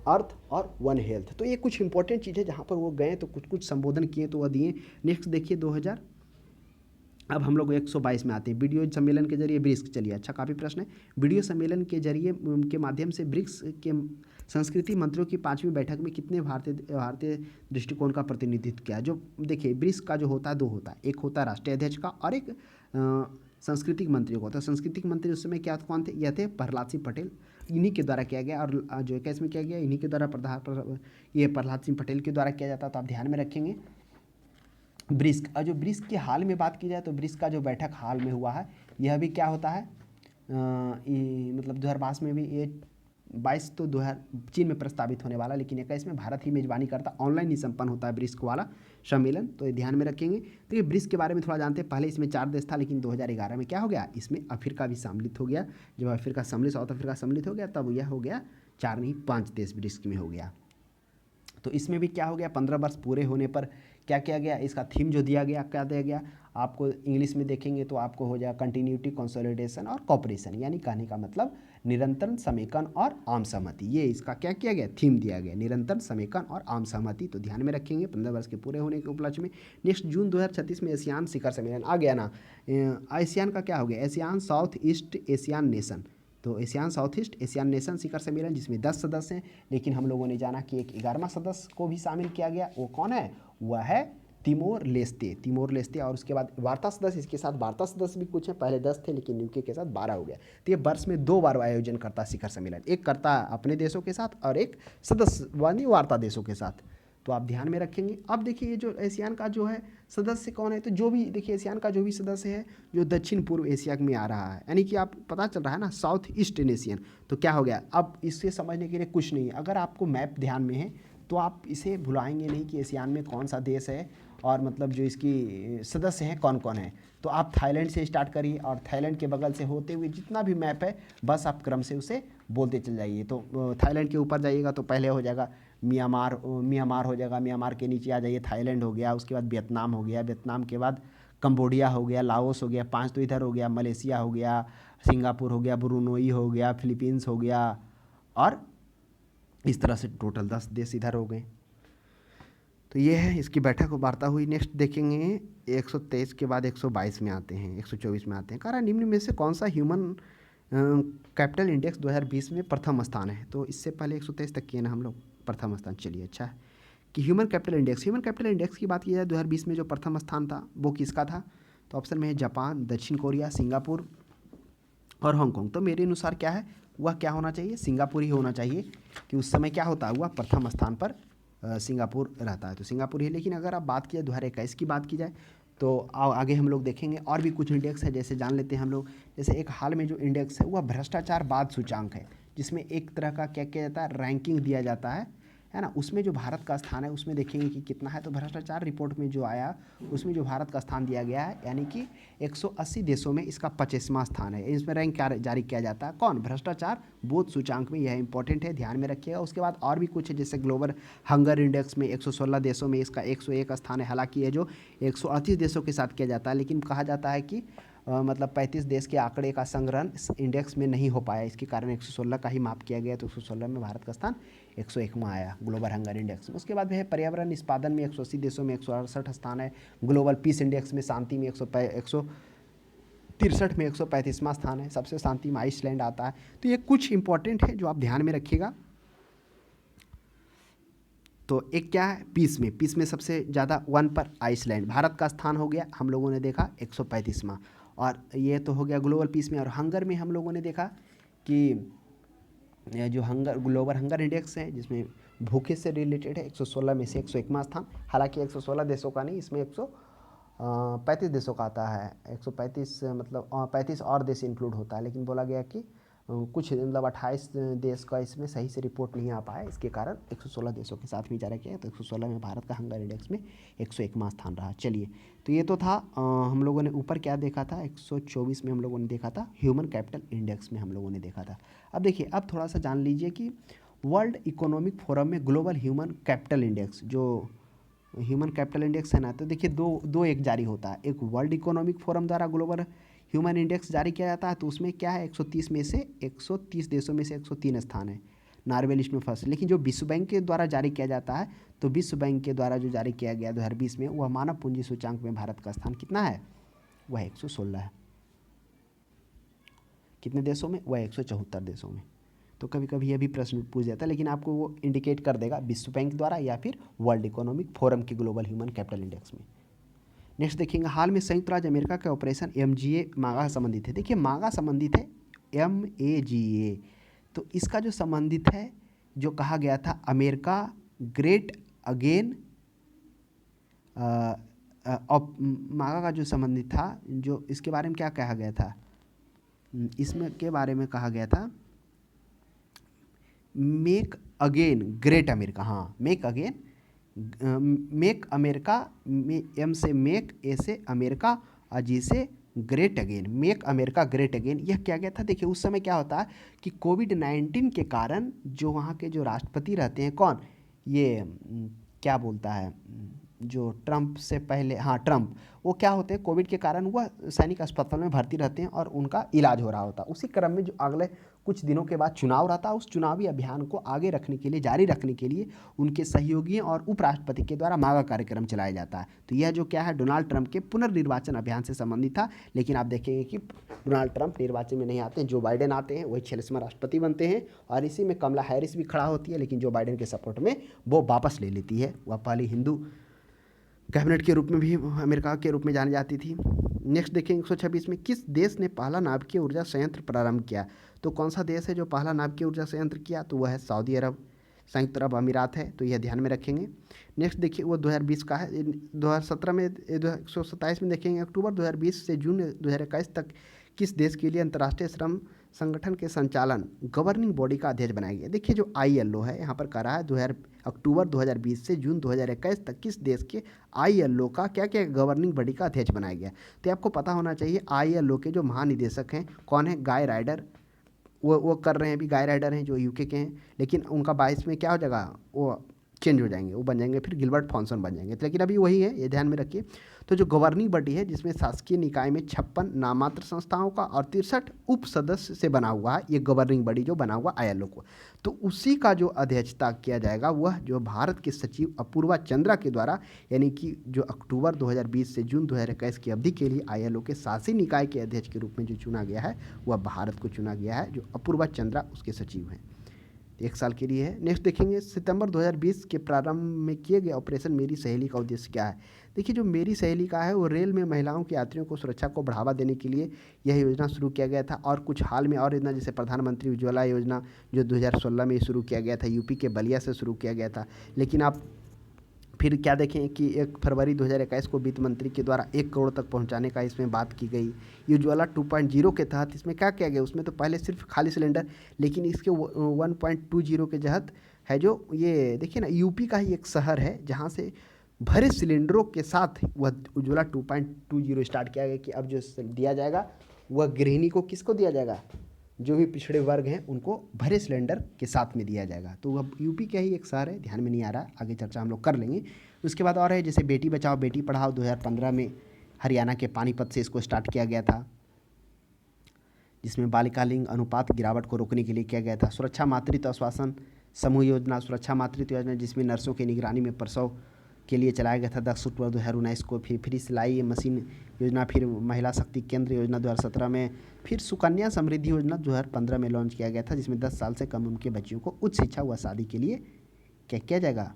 अर्थ और वन हेल्थ। तो ये कुछ इंपॉर्टेंट चीज़ है, जहाँ पर वो गए तो कुछ संबोधन किए तो वह दिए। नेक्स्ट देखिए 2000, अब हम लोग 122 में आते हैं, वीडियो सम्मेलन के जरिए ब्रिक्स। चलिए अच्छा, काफ़ी प्रश्न है। वीडियो सम्मेलन के जरिए के माध्यम से ब्रिक्स के संस्कृति मंत्रियों की 5वीं बैठक में कितने भारतीय दृष्टिकोण का प्रतिनिधित्व किया। जो देखिए ब्रिक्स का जो होता है 2 होता है, एक होता है राष्ट्रीय अध्यक्ष का और एक सांस्कृतिक मंत्रियों को। तो सांस्कृतिक मंत्री उस समय क्या कौन थे, यह थे प्रहलाद सिंह पटेल, इन्हीं के द्वारा किया गया। और जो 21 में किया गया इन्हीं के द्वारा, ये प्रहलाद सिंह पटेल के द्वारा किया जाता। तो आप ध्यान में रखेंगे ब्रिक्स। और जो ब्रिक्स की हाल में बात की जाए तो ब्रिक्स का जो बैठक हाल में हुआ है, यह भी क्या होता है, मतलब 2022 में भी, ये 22 तो 2000 चीन में प्रस्तावित होने वाला, लेकिन 21 में भारत ही मेजबानी करता, ऑनलाइन ही संपन्न होता है ब्रिक्स वाला सम्मेलन। तो ये ध्यान में रखेंगे। तो ये ब्रिक्स के बारे में थोड़ा जानते हैं। पहले इसमें 4 देश था, लेकिन 2011 में क्या हो गया, इसमें अफ्रीका भी सम्मिलित हो गया। जब अफ्रीका सम्मिलित, साउथ अफ्रीका सम्मिलित हो गया, तब यह हो गया 4 नहीं 5 देश ब्रिक्स में हो गया। तो इसमें भी क्या हो गया, 15 वर्ष पूरे होने पर क्या किया गया, इसका थीम जो दिया गया, क्या दिया गया, आपको इंग्लिश में देखेंगे तो आपको हो जाएगा कंटिन्यूटी, कंसोलिडेशन और कॉपरेशन। यानी कहने का मतलब निरंतर समेकन और आम सहमति। ये इसका क्या किया गया, थीम दिया गया, निरंतर समेकन और आम सहमति। तो ध्यान में रखेंगे 15 वर्ष के पूरे होने के उपलक्ष्य में। नेक्स्ट जून 2036 में एशियान शिखर सम्मेलन आ गया ना। एशियान का क्या हो गया, ASEAN south east Asian nation. तो ASEAN south east Asian nation शिखर सम्मेलन, जिसमें 10 सदस्य हैं, लेकिन हम लोगों ने जाना कि एक 11वां सदस्य को भी शामिल किया गया। वो कौन है, वह है तिमोर लेस्ते। और उसके बाद वार्ता सदस्य, इसके साथ वार्ता सदस्य भी कुछ हैं, पहले 10 थे लेकिन यूके के साथ 12 हो गया। तो ये वर्ष में 2 बार आयोजन करता है शिखर सम्मेलन, एक करता है अपने देशों के साथ और एक सदस्य वाली वार्ता देशों के साथ। तो आप ध्यान में रखेंगे। अब देखिए जो एशियान का जो है सदस्य कौन है, तो जो भी देखिए एशियान का जो भी सदस्य है जो दक्षिण पूर्व एशिया में आ रहा है, यानी कि आप पता चल रहा है ना, साउथ ईस्टर्न एशियन। तो क्या हो गया, अब इससे समझने के लिए कुछ नहीं है, अगर आपको मैप ध्यान में है तो आप इसे भुलाएंगे नहीं कि एशियान में कौन सा देश है और मतलब जो इसकी सदस्य हैं कौन कौन है। तो आप थाईलैंड से स्टार्ट करिए और थाईलैंड के बगल से होते हुए जितना भी मैप है बस आप क्रम से उसे बोलते चल जाइए। तो थाईलैंड के ऊपर जाइएगा तो पहले हो जाएगा म्यांमार हो जाएगा, म्यांमार के नीचे आ जाइए थाईलैंड हो गया, उसके बाद वियतनाम हो गया, वियतनाम के बाद कंबोडिया हो गया, लाओस हो गया, 5 तो इधर हो गया, मलेशिया हो गया, सिंगापुर हो गया, ब्रुनोई हो गया, फिलीपींस हो गया और इस तरह से टोटल 10 देश इधर हो गए। तो ये है इसकी बैठक वार्ता हुई। नेक्स्ट देखेंगे 123 के बाद 122 में आते हैं, 124 में आते हैं। कह रहा निम्न में से कौन सा ह्यूमन कैपिटल इंडेक्स 2020 में प्रथम स्थान है। तो इससे पहले 123 तक किए ना हम लोग, प्रथम स्थान। चलिए अच्छा है कि ह्यूमन कैपिटल इंडेक्स की बात की जाए 2020 में जो प्रथम स्थान था वो किसका था। तो ऑप्शन में है जापान, दक्षिण कोरिया, सिंगापुर और हांगकांग। तो मेरे अनुसार क्या है, वह क्या होना चाहिए, सिंगापुर ही होना चाहिए कि उस समय क्या होता है, वह प्रथम स्थान पर सिंगापुर रहता है। तो सिंगापुर ही। लेकिन अगर आप बात की जाए 2021 की बात की जाए तो आगे हम लोग देखेंगे और भी कुछ इंडेक्स है, जैसे जान लेते हैं हम लोग। जैसे एक हाल में जो इंडेक्स है वह भ्रष्टाचार बाद सूचांक है, जिसमें एक तरह का क्या किया जाता है, रैंकिंग दिया जाता है ना। उसमें जो भारत का स्थान है उसमें देखेंगे कि कितना है। तो भ्रष्टाचार रिपोर्ट में जो आया उसमें जो भारत का स्थान दिया गया है, यानी कि 180 देशों में इसका 25वां स्थान है। इसमें रैंक क्या जारी किया जाता है, कौन, भ्रष्टाचार बोध सूचांक में। यह इंपॉर्टेंट है, ध्यान में रखिएगा। उसके बाद और भी कुछ है, जैसे ग्लोबल हंगर इंडेक्स में 116 देशों में इसका 101 स्थान है। हालांकि ये जो 138 देशों के साथ किया जाता है, लेकिन कहा जाता है कि मतलब 35 देश के आंकड़े का संग्रहण इस इंडेक्स में नहीं हो पाया, इसके कारण 116 का ही माप किया गया। तो 116 में भारत का स्थान 101वां आया ग्लोबल हंगर इंडेक्स में। उसके बाद है पर्यावरण निष्पादन में 180 देशों में 168 स्थान है। ग्लोबल पीस इंडेक्स में शांति में 163 में 135वां स्थान है। सबसे शांति में आइसलैंड आता है। तो ये कुछ इंपॉर्टेंट है जो आप ध्यान में रखिएगा। तो एक क्या है, पीस में सबसे ज़्यादा 1 पर आइसलैंड। भारत का स्थान हो गया हम लोगों ने देखा 135वां। और ये तो हो गया ग्लोबल पीस में। और हंगर में हम लोगों ने देखा कि ये जो हंगर ग्लोबल हंगर इंडेक्स है, जिसमें भूखे से रिलेटेड है, 116 में से 101वां स्थान। हालांकि 116 देशों का नहीं, इसमें 135 देशों का आता है। 135 मतलब 35 और देश इंक्लूड होता है। लेकिन बोला गया कि कुछ मतलब 28 देश का इसमें सही से रिपोर्ट नहीं आ पाया, इसके कारण 116 देशों के साथ विचारा किया। तो 116 में भारत का हंगर इंडेक्स में 101वां स्थान रहा। चलिए, तो ये तो था हम लोगों ने ऊपर क्या देखा था, 124 में हम लोगों ने देखा था, ह्यूमन कैपिटल इंडेक्स में हम लोगों ने देखा था। अब देखिए, अब थोड़ा सा जान लीजिए कि वर्ल्ड इकोनॉमिक फोरम में ग्लोबल ह्यूमन कैपिटल इंडेक्स, जो ह्यूमन कैपिटल इंडेक्स है ना, तो देखिए दो एक जारी होता है। एक वर्ल्ड इकोनॉमिक फोरम द्वारा ग्लोबल ह्यूमन इंडेक्स जारी किया जाता है, तो उसमें क्या है, 130 में से 130 देशों में से 103 स्थान है। नॉर्वे लिस्ट में फर्स्ट। लेकिन जो विश्व बैंक के द्वारा जारी किया जाता है, तो विश्व बैंक के द्वारा जो जारी किया गया 2020 में, वह मानव पूंजी सूचांक में भारत का स्थान कितना है, वह 116 है। कितने देशों में, वह 174 देशों में। तो कभी कभी यह भी प्रश्न पूछ जाता है, लेकिन आपको वो इंडिकेट कर देगा विश्व बैंक द्वारा या फिर वर्ल्ड इकोनॉमिक फोरम के ग्लोबल ह्यूमन कैपिटल इंडेक्स में। नेक्स्ट देखेंगे, हाल में संयुक्त राज्य अमेरिका का ऑपरेशन MGA मागा संबंधित है। देखिए, मागा संबंधित है MAGA। तो इसका जो संबंधित है, जो कहा गया था अमेरिका ग्रेट अगेन, मागा का जो संबंधित था, जो इसके बारे में क्या कहा गया था, इसमें के बारे में कहा गया था मेक अगेन ग्रेट अमेरिका। हाँ, make again, make America, M से मेक, ए से अमेरिका और जी से great again, make America great again. यह क्या गया था, देखिए उस समय क्या होता है कि कोविड-19 के कारण जो वहाँ के जो राष्ट्रपति रहते हैं, कौन, ये क्या बोलता है, जो ट्रंप से पहले, हाँ ट्रंप, वो क्या होते हैं, कोविड के कारण वह सैनिक अस्पताल में भर्ती रहते हैं और उनका इलाज हो रहा होता है। उसी क्रम में जो अगले कुछ दिनों के बाद चुनाव रहता है, उस चुनावी अभियान को आगे रखने के लिए, जारी रखने के लिए उनके सहयोगियों और उपराष्ट्रपति के द्वारा मागा कार्यक्रम चलाया जाता है। तो यह जो क्या है, डोनाल्ड ट्रंप के पुनर्निर्वाचन अभियान से संबंधित था। लेकिन आप देखेंगे कि डोनाल्ड ट्रंप निर्वाचन में नहीं आते हैं, जो बाइडेन आते हैं, वही 46वां राष्ट्रपति बनते हैं। और इसी में कमला हैरिस भी खड़ा होती है, लेकिन जो बाइडेन के सपोर्ट में वो वापस ले लेती है। वह पहली हिंदू कैबिनेट के रूप में भी अमेरिका के रूप में जानी जाती थी। नेक्स्ट देखेंगे 126 में, किस देश ने पहला नाभिकीय ऊर्जा संयंत्र प्रारंभ किया। तो कौन सा देश है जो पहला नाभिकीय ऊर्जा संयंत्र किया, तो वह है सऊदी अरब, संयुक्त अरब अमीरात है। तो यह ध्यान में रखेंगे। नेक्स्ट देखिए, वो 2020 का है। 2017 में 127 में देखेंगे, अक्टूबर 2020 से जून 2021 तक किस देश के लिए अंतर्राष्ट्रीय श्रम संगठन के संचालन गवर्निंग बॉडी का अध्यक्ष बनाया गया। देखिए, जो ILO है यहाँ पर कह रहा है अक्टूबर 2020 से जून 2021 तक किस देश के ILO का क्या क्या गवर्निंग बॉडी का अध्यक्ष बनाया गया। तो आपको पता होना चाहिए, ILO के जो महानिदेशक हैं कौन है, गाय राइडर, वो कर रहे हैं अभी, गाय राइडर हैं जो UK के हैं। लेकिन उनका 22 में क्या हो जाएगा, वो चेंज हो जाएंगे, वो बन जाएंगे फिर गिलबर्ट फॉन्सन बन जाएंगे, लेकिन अभी वही है, ये ध्यान में रखिए। तो जो गवर्निंग बॉडी है जिसमें शासकीय निकाय में 56 नामात्र संस्थाओं का और 63 उप सदस्य से बना हुआ है, ये गवर्निंग बॉडी जो बना हुआ आईएलओ को, तो उसी का जो अध्यक्षता किया जाएगा वह जो भारत के सचिव अपूर्वा चंद्रा के द्वारा, यानी कि जो अक्टूबर 2020 से जून 2021 की अवधि के लिए आईएलओ के शासी निकाय के अध्यक्ष के रूप में जो चुना गया है वह भारत को चुना गया है, जो अपूर्वा चंद्रा उसके सचिव हैं। 1 साल के लिए है। नेक्स्ट देखेंगे, सितंबर 2020 के प्रारंभ में किए गए ऑपरेशन मेरी सहेली का उद्देश्य क्या है। देखिए, जो मेरी सहेली का है वो रेल में महिलाओं के यात्रियों को सुरक्षा को बढ़ावा देने के लिए यह योजना शुरू किया गया था, और कुछ हाल में और योजना जैसे प्रधानमंत्री उज्ज्वला योजना जो 2016 में शुरू किया गया था, यूपी के बलिया से शुरू किया गया था। लेकिन आप फिर क्या देखें कि 1 फरवरी 2021 को वित्त मंत्री के द्वारा 1 करोड़ तक पहुंचाने का इसमें बात की गई। ये उज्ज्वला 2.0 के तहत इसमें क्या किया गया, उसमें तो पहले सिर्फ खाली सिलेंडर, लेकिन इसके 1.20 के तहत है जो ये देखिए ना, यूपी का ही एक शहर है जहाँ से भरे सिलेंडरों के साथ वह उज्ज्वला 2.20 स्टार्ट किया गया कि अब जो दिया जाएगा वह गृहिणी को किसको दिया जाएगा, जो भी पिछड़े वर्ग हैं उनको भरे सिलेंडर के साथ में दिया जाएगा। तो अब यूपी का ही एक शहर है, ध्यान में नहीं आ रहा, आगे चर्चा हम लोग कर लेंगे। उसके बाद और है जैसे बेटी बचाओ बेटी पढ़ाओ, 2015 में हरियाणा के पानीपत से इसको स्टार्ट किया गया था, जिसमें बालिका लिंग अनुपात गिरावट को रोकने के लिए किया गया था। सुरक्षा मातृत्व आश्वासन समूह योजना, सुरक्षा मातृत्व योजना जिसमें नर्सों की निगरानी में प्रसव के लिए चलाया गया था 10 अक्टूबर 2019 को। फिर फ्री सिलाई मशीन योजना, फिर महिला शक्ति केंद्र योजना 2017 में, फिर सुकन्या समृद्धि योजना 2015 में लॉन्च किया गया था, जिसमें 10 साल से कम उम्र के बच्चियों को उच्च शिक्षा व शादी के लिए क्या किया जाएगा,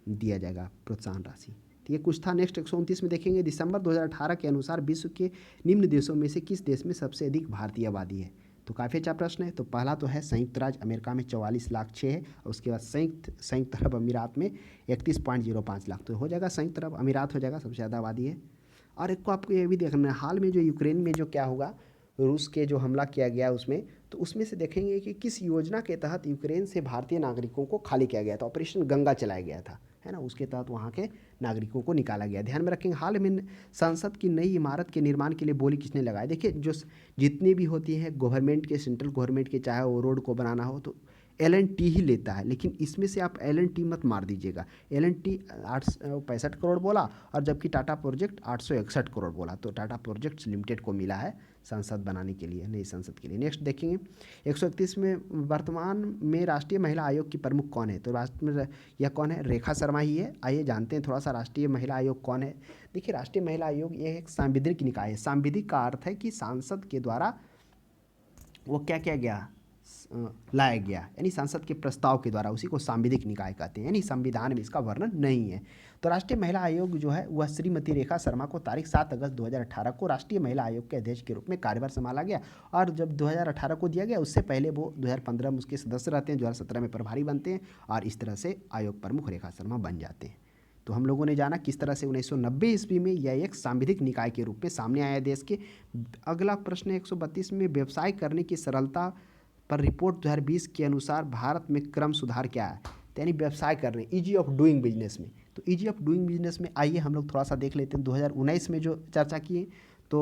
दिया जाएगा प्रोत्साहन राशि। तो ये कुछ था। नेक्स्ट 129 में देखेंगे, दिसंबर 2018 के अनुसार विश्व के निम्न देशों में से किस देश में सबसे अधिक भारतीय आबादी है। तो काफ़ी अच्छा प्रश्न है। तो पहला तो है संयुक्त राज्य अमेरिका में 44 लाख 6 है, और उसके बाद संयुक्त अरब अमीरात में 31.05 लाख। तो हो जाएगा संयुक्त अरब अमीरात हो जाएगा, सबसे ज़्यादा आबादी है। और एक को आपको ये भी देखना है, हाल में जो यूक्रेन में जो क्या होगा, रूस के जो हमला किया गया उसमें, तो उसमें से देखेंगे कि किस योजना के तहत यूक्रेन से भारतीय नागरिकों को खाली किया गया था। ऑपरेशन गंगा चलाया गया था, है ना, उसके तहत वहाँ के नागरिकों को निकाला गया। ध्यान में रखेंगे, हाल में संसद की नई इमारत के निर्माण के लिए बोली किसने लगाई। देखिए, जो जितनी भी होती हैं गवर्नमेंट के, सेंट्रल गवर्नमेंट के, चाहे वो रोड को बनाना हो तो L&T ही लेता है, लेकिन इसमें से आप L&T मत मार दीजिएगा। L&T 865 करोड़ बोला, और जबकि टाटा प्रोजेक्ट 861 करोड़ बोला, तो टाटा प्रोजेक्ट्स लिमिटेड को मिला है संसद बनाने के लिए, नई संसद के लिए। नेक्स्ट देखेंगे 131 में, वर्तमान में राष्ट्रीय महिला आयोग की प्रमुख कौन है। तो राष्ट्र में यह कौन है, रेखा शर्मा ही है। आइए जानते हैं थोड़ा सा राष्ट्रीय महिला आयोग कौन है। देखिए, राष्ट्रीय महिला आयोग ये एक सांविधिक निकाय है। सांविधिक का अर्थ है कि सांसद के द्वारा वो क्या किया गया, लाया गया, यानी संसद के प्रस्ताव के द्वारा, उसी को सांविधिक निकाय कहते हैं, यानी संविधान में इसका वर्णन नहीं है। तो राष्ट्रीय महिला आयोग जो है वह श्रीमती रेखा शर्मा को तारीख 7 अगस्त 2018 को राष्ट्रीय महिला आयोग के अध्यक्ष के रूप में कार्यभार संभाला गया, और जब 2018 को दिया गया उससे पहले वो 2015 में उसके सदस्य रहते हैं, 2017 में प्रभारी बनते हैं, और इस तरह से आयोग प्रमुख रेखा शर्मा बन जाते हैं। तो हम लोगों ने जाना किस तरह से 1990 ईस्वी में यह एक सांविधिक निकाय के रूप में सामने आया देश के। अगला प्रश्न है 132 में, व्यवसाय करने की सरलता पर रिपोर्ट 2020 के अनुसार भारत में क्रम सुधार क्या है। यानी व्यवसाय करने, ईजी ऑफ डूइंग बिजनेस में। तो ईजी ऑफ डूइंग बिजनेस में आइए हम लोग थोड़ा सा देख लेते हैं। 2019 में जो चर्चा किए तो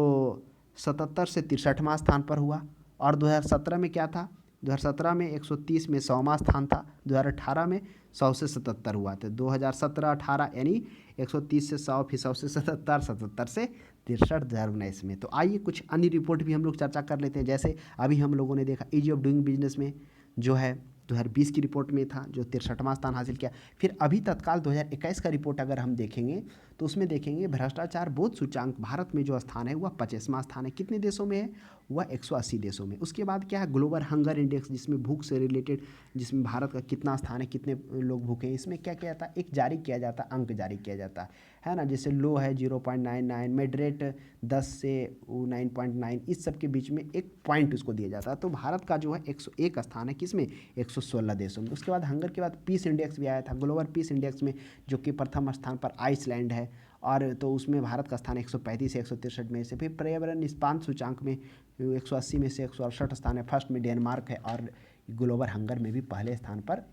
77 से 63वां स्थान पर हुआ, और 2017 में क्या था, 2017 में 130 में 100वां स्थान था, 2018 में 100 से 77 हुआ था। 2017-18 यानी 130 से 100, फिर 100 से 77, 77 से 63 2019 में। तो आइए कुछ अन्य रिपोर्ट भी हम लोग चर्चा कर लेते हैं। जैसे अभी हम लोगों ने देखा ईजी ऑफ डूइंग बिजनेस में जो है 2020 की रिपोर्ट में था, जो 63वां स्थान हासिल किया। फिर अभी तत्काल 2021 का रिपोर्ट अगर हम देखेंगे तो उसमें देखेंगे भ्रष्टाचार बोध सूचांक भारत में जो स्थान है वह 25वां स्थान है। कितने देशों में है, वह 180 देशों में। उसके बाद क्या है, ग्लोबल हंगर इंडेक्स, जिसमें भूख से रिलेटेड, जिसमें भारत का कितना स्थान है, कितने लोग भूखे हैं, इसमें क्या किया जाता है, एक जारी किया जाता है, अंक जारी किया जाता है ना। जैसे लो है 0.99, मेडरेट 10 से 9.9, इस सब के बीच में एक पॉइंट उसको दिया जाता है। तो भारत का जो है 101 स्थान है किसमें, 116 देशों में। उसके बाद हंगर के बाद पीस इंडेक्स भी आया था, ग्लोबल पीस इंडेक्स में, जो कि प्रथम स्थान पर आइसलैंड है, और तो उसमें भारत का स्थान 135 से 163 में से। फिर पर्यावरण निष्पादन सूचांक में 180 में से 168 स्थान है, फर्स्ट में डेनमार्क है, और ग्लोबल हंगर में भी पहले स्थान पर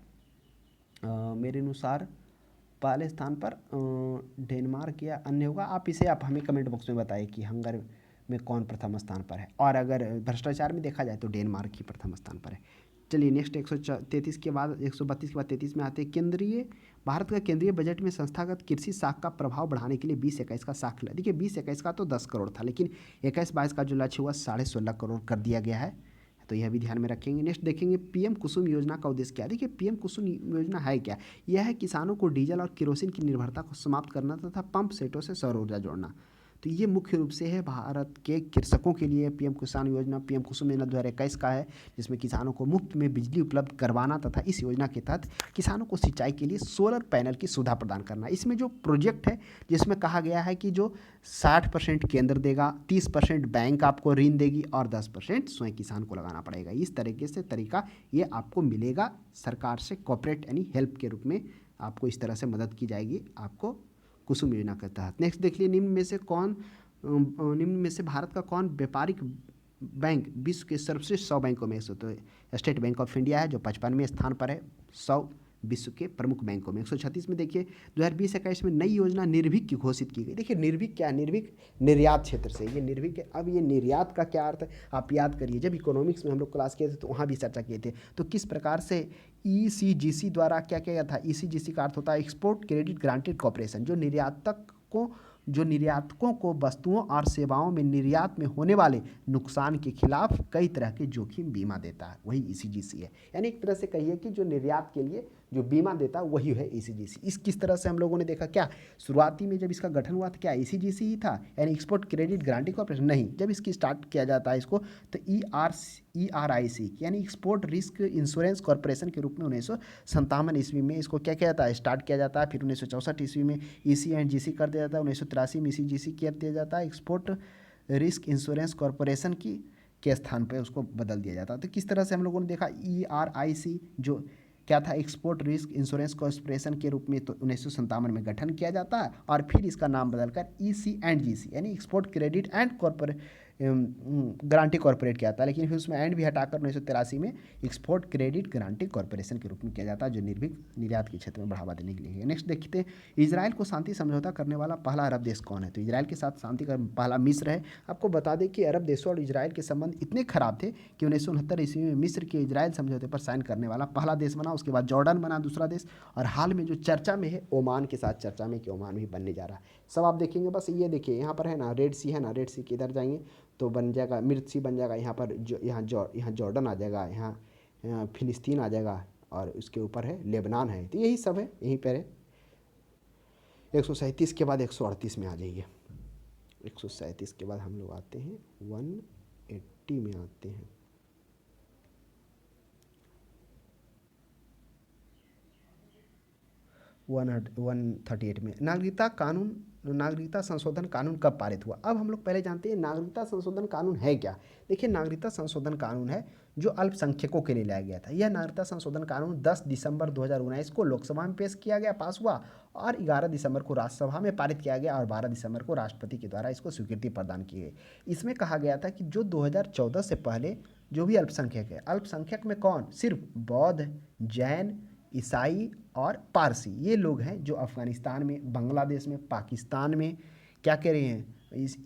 मेरे अनुसार पहले स्थान पर डेनमार्क या अन्य होगा। आप हमें कमेंट बॉक्स में बताइए कि हंगर में कौन प्रथम स्थान पर है। और अगर भ्रष्टाचार में देखा जाए तो डेनमार्क ही प्रथम स्थान पर है। चलिए नेक्स्ट 133 के बाद 132 के बाद 33 में आते हैं। भारत का केंद्रीय बजट में संस्थागत कृषि साख का प्रभाव बढ़ाने के लिए 20-21 का साख लिया। देखिए 20-21 का तो 10 करोड़ था, लेकिन 21-22 का जो लक्ष्य हुआ 16.5 करोड़ कर दिया गया है, तो यह भी ध्यान में रखेंगे। नेक्स्ट देखेंगे पीएम कुसुम योजना का उद्देश्य क्या है। देखिए पीएम कुसुम योजना है क्या, यह है किसानों को डीजल और केरोसिन की निर्भरता को समाप्त करना तथा पंप सेटों से सौर ऊर्जा जोड़ना। तो ये मुख्य रूप से है भारत के कृषकों के लिए पीएम किसान योजना, पीएम कुसुम योजना 2021 का है, जिसमें किसानों को मुफ्त में बिजली उपलब्ध करवाना तथा इस योजना के तहत किसानों को सिंचाई के लिए सोलर पैनल की सुविधा प्रदान करना। इसमें जो प्रोजेक्ट है जिसमें कहा गया है कि जो 60% केंद्र देगा, 30% बैंक आपको ऋण देगी और 10% स्वयं किसान को लगाना पड़ेगा। इस तरीके से तरीका ये आपको मिलेगा सरकार से, कॉर्पोरेट यानी हेल्प के रूप में आपको इस तरह से मदद की जाएगी आपको कुसुम योजना के तहत। नेक्स्ट देख लिए निम्न में से भारत का कौन व्यापारिक बैंक विश्व के सर्वश्रेष्ठ 100 बैंकों में से, तो स्टेट बैंक ऑफ इंडिया है जो 55वें स्थान पर है 100 विश्व के प्रमुख बैंकों में। 136 में देखिए 2020-21 में नई योजना निर्भीक की घोषित की गई। देखिए निर्भीक क्या है, निर्भीक निर्यात क्षेत्र से, ये निर्भीक है। अब ये निर्यात का क्या अर्थ है आप याद करिए, जब इकोनॉमिक्स में हम लोग क्लास किए थे तो वहाँ भी चर्चा किए थे। तो किस प्रकार से ECGC द्वारा क्या किया गया था, ECGC का अर्थ होता है एक्सपोर्ट क्रेडिट ग्रांटेड कॉर्पोरेशन, जो निर्यातकों को वस्तुओं और सेवाओं में निर्यात में होने वाले नुकसान के खिलाफ कई तरह के जोखिम बीमा देता है, वही ECGC है। यानी एक तरह से कहिए कि जो निर्यात के लिए जो बीमा देता है वही है ECGC। इस किस तरह से हम लोगों ने देखा, क्या शुरुआती में जब इसका गठन हुआ था क्या ECGC ही था, यानी एक्सपोर्ट क्रेडिट गारंटी कॉर्पोरेशन? नहीं, जब इसकी स्टार्ट किया जाता है इसको तो ERIC यानी एक्सपोर्ट रिस्क इंश्योरेंस कॉर्पोरेशन के रूप में 1957 ईस्वी में इसको क्या किया जाता है, स्टार्ट किया जाता है। फिर 1964 ईस्वी में EC&GC कर दिया जाता है, 1983 में ECGC कर दिया जाता है, एक्सपोर्ट रिस्क इंश्योरेंस कॉर्पोरेशन के स्थान पर उसको बदल दिया जाता है। तो किस तरह से हम लोगों ने देखा ERIC जो क्या था, एक्सपोर्ट रिस्क इंश्योरेंस कॉर्पोरेशन के रूप में तो 1957 में गठन किया जाता है, और फिर इसका नाम बदलकर EC&GC यानी export credit and guarantee corporate किया था, लेकिन फिर उसमें एंड भी हटाकर 1983 में एक्सपोर्ट क्रेडिट गारंटी कॉर्पोरेशन के रूप में किया जाता है, जो निर्यात के क्षेत्र में बढ़ावा देने के लिए है। नेक्स्ट देखते हैं इजराइल को शांति समझौता करने वाला पहला अरब देश कौन है। तो इजराइल के साथ शांति का पहला मिस्र है। आपको बता दें कि अरब देशों और इजराइल के संबंध इतने खराब थे कि 1969 ईस्वी में मिस्र के इजराइल समझौते पर साइन करने वाला पहला देश बना। उसके बाद जॉर्डन बना दूसरा देश, और हाल में जो चर्चा में है ओमान के साथ चर्चा में कि ओमान भी बनने जा रहा है। सब आप देखेंगे, बस ये देखिए यहाँ पर है ना रेड सी है ना, रेड सी के इधर जाएंगे तो बन जाएगा मिर्च सी बन जाएगा, यहाँ पर यहाँ जॉर्डन आ जाएगा, यहाँ फिलिस्तीन आ जाएगा, और उसके ऊपर है लेबनान है। तो यही सब है, यहीं पर है। 137 के बाद 138 में आ जाइए। 137 के बाद हम लोग आते हैं 180 में आते हैं। 138 में नागरिकता संशोधन कानून कब पारित हुआ। अब हम लोग पहले जानते हैं नागरिकता संशोधन कानून है क्या। देखिए नागरिकता संशोधन कानून है जो अल्पसंख्यकों के लिए लाया गया था। यह नागरिकता संशोधन कानून 10 दिसंबर 2019 को लोकसभा में पेश किया गया, पास हुआ, और 11 दिसंबर को राज्यसभा में पारित किया गया, और 12 दिसंबर को राष्ट्रपति के द्वारा इसको स्वीकृति प्रदान की गई। इसमें कहा गया था कि जो 2014 से पहले जो भी अल्पसंख्यक है, अल्पसंख्यक में कौन, सिर्फ बौद्ध, जैन, ईसाई और पारसी, ये लोग हैं जो अफ़गानिस्तान में, बांग्लादेश में, पाकिस्तान में क्या कह रहे हैं,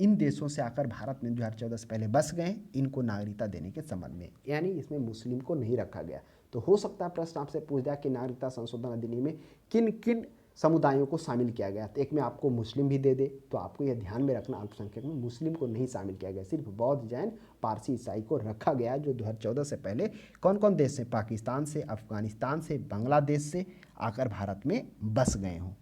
इन देशों से आकर भारत में 2014 से पहले बस गए, इनको नागरिकता देने के संबंध में। यानी इसमें मुस्लिम को नहीं रखा गया। तो हो सकता है प्रश्न आपसे पूछ दिया कि नागरिकता संशोधन अधिनियम में किन किन समुदायों को शामिल किया गया। तो एक में आपको मुस्लिम भी दे दे, तो आपको यह ध्यान में रखना अल्पसंख्यक में मुस्लिम को नहीं शामिल किया गया, सिर्फ बौद्ध, जैन, पारसी, ईसाई को रखा गया, जो 2014 से पहले कौन कौन देश से, पाकिस्तान से, अफगानिस्तान से, बांग्लादेश से आकर भारत में बस गए हों।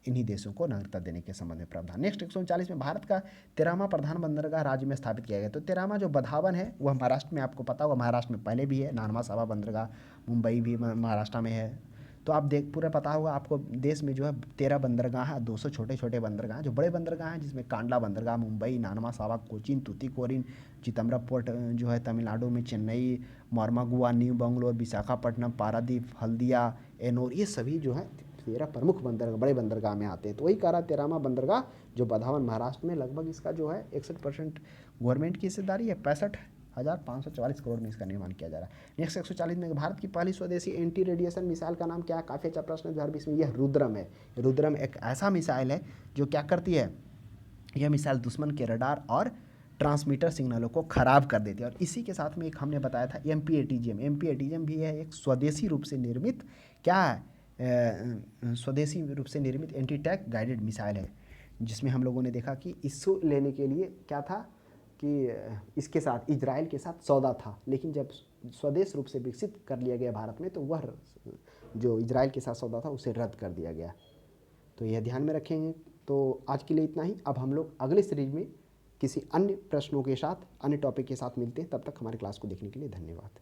इन्हीं देशों को नागरिकता देने के संबंध में प्रावधान। नेक्स्ट 139 में भारत का 13वां प्रधान बंदरगाह राज्य में स्थापित किया गया। तो 13वां जो बधावन है वह महाराष्ट्र में, आपको पता होगा महाराष्ट्र में पहले भी है, नानवा सावा बंदरगाह मुंबई भी महाराष्ट्र में है। तो आप पूरा पता होगा आपको, देश में जो है 13 बंदरगाह है, 200 छोटे छोटे बंदरगाह हैं। जो बड़े बंदरगाह हैं जिसमें कांडला बंदरगाह मुंबई, नानवा सावा कोचीन, तूतीकोरिन, चिदम्बरम पोर्ट जो है तमिलनाडु में, चेन्नई, मोरमागुआ, न्यू बंगलोर, विशाखापट्टनम, पारादीप, हल्दिया, एनोर, ये सभी जो है 13 प्रमुख बंदरगाह बड़े बंदरगाह में आते हैं। तो वही कह रहा 13वां बंदरगाह जो बधावन महाराष्ट्र में, लगभग इसका जो है 61% गवर्नमेंट की हिस्सेदारी है, 65,544 करोड़ में इसका निर्माण किया जा रहा है। नेक्स्ट 140 में भारत की पहली स्वदेशी एंटी रेडिएशन मिसाइल का नाम क्या है, काफ़ी अच्छा प्रश्न है 2020 में। यह रुद्रम है। रुद्रम एक ऐसा मिसाइल है जो क्या करती है, यह मिसाइल दुश्मन के रडार और ट्रांसमीटर सिग्नलों को ख़राब कर देते हैं। और इसी के साथ में एक हमने बताया था MPATGM भी है एक स्वदेशी रूप से निर्मित क्या है, स्वदेशी रूप से निर्मित एंटी टैंक गाइडेड मिसाइल है, जिसमें हम लोगों ने देखा कि इसको लेने के लिए क्या था कि इसके साथ इजराइल के साथ सौदा था, लेकिन जब स्वदेश रूप से विकसित कर लिया गया भारत में तो वह जो इजराइल के साथ सौदा था उसे रद्द कर दिया गया। तो यह ध्यान में रखेंगे। तो आज के लिए इतना ही। अब हम लोग अगले सीरीज में किसी अन्य प्रश्नों के साथ, अन्य टॉपिक के साथ मिलते हैं। तब तक हमारे क्लास को देखने के लिए धन्यवाद।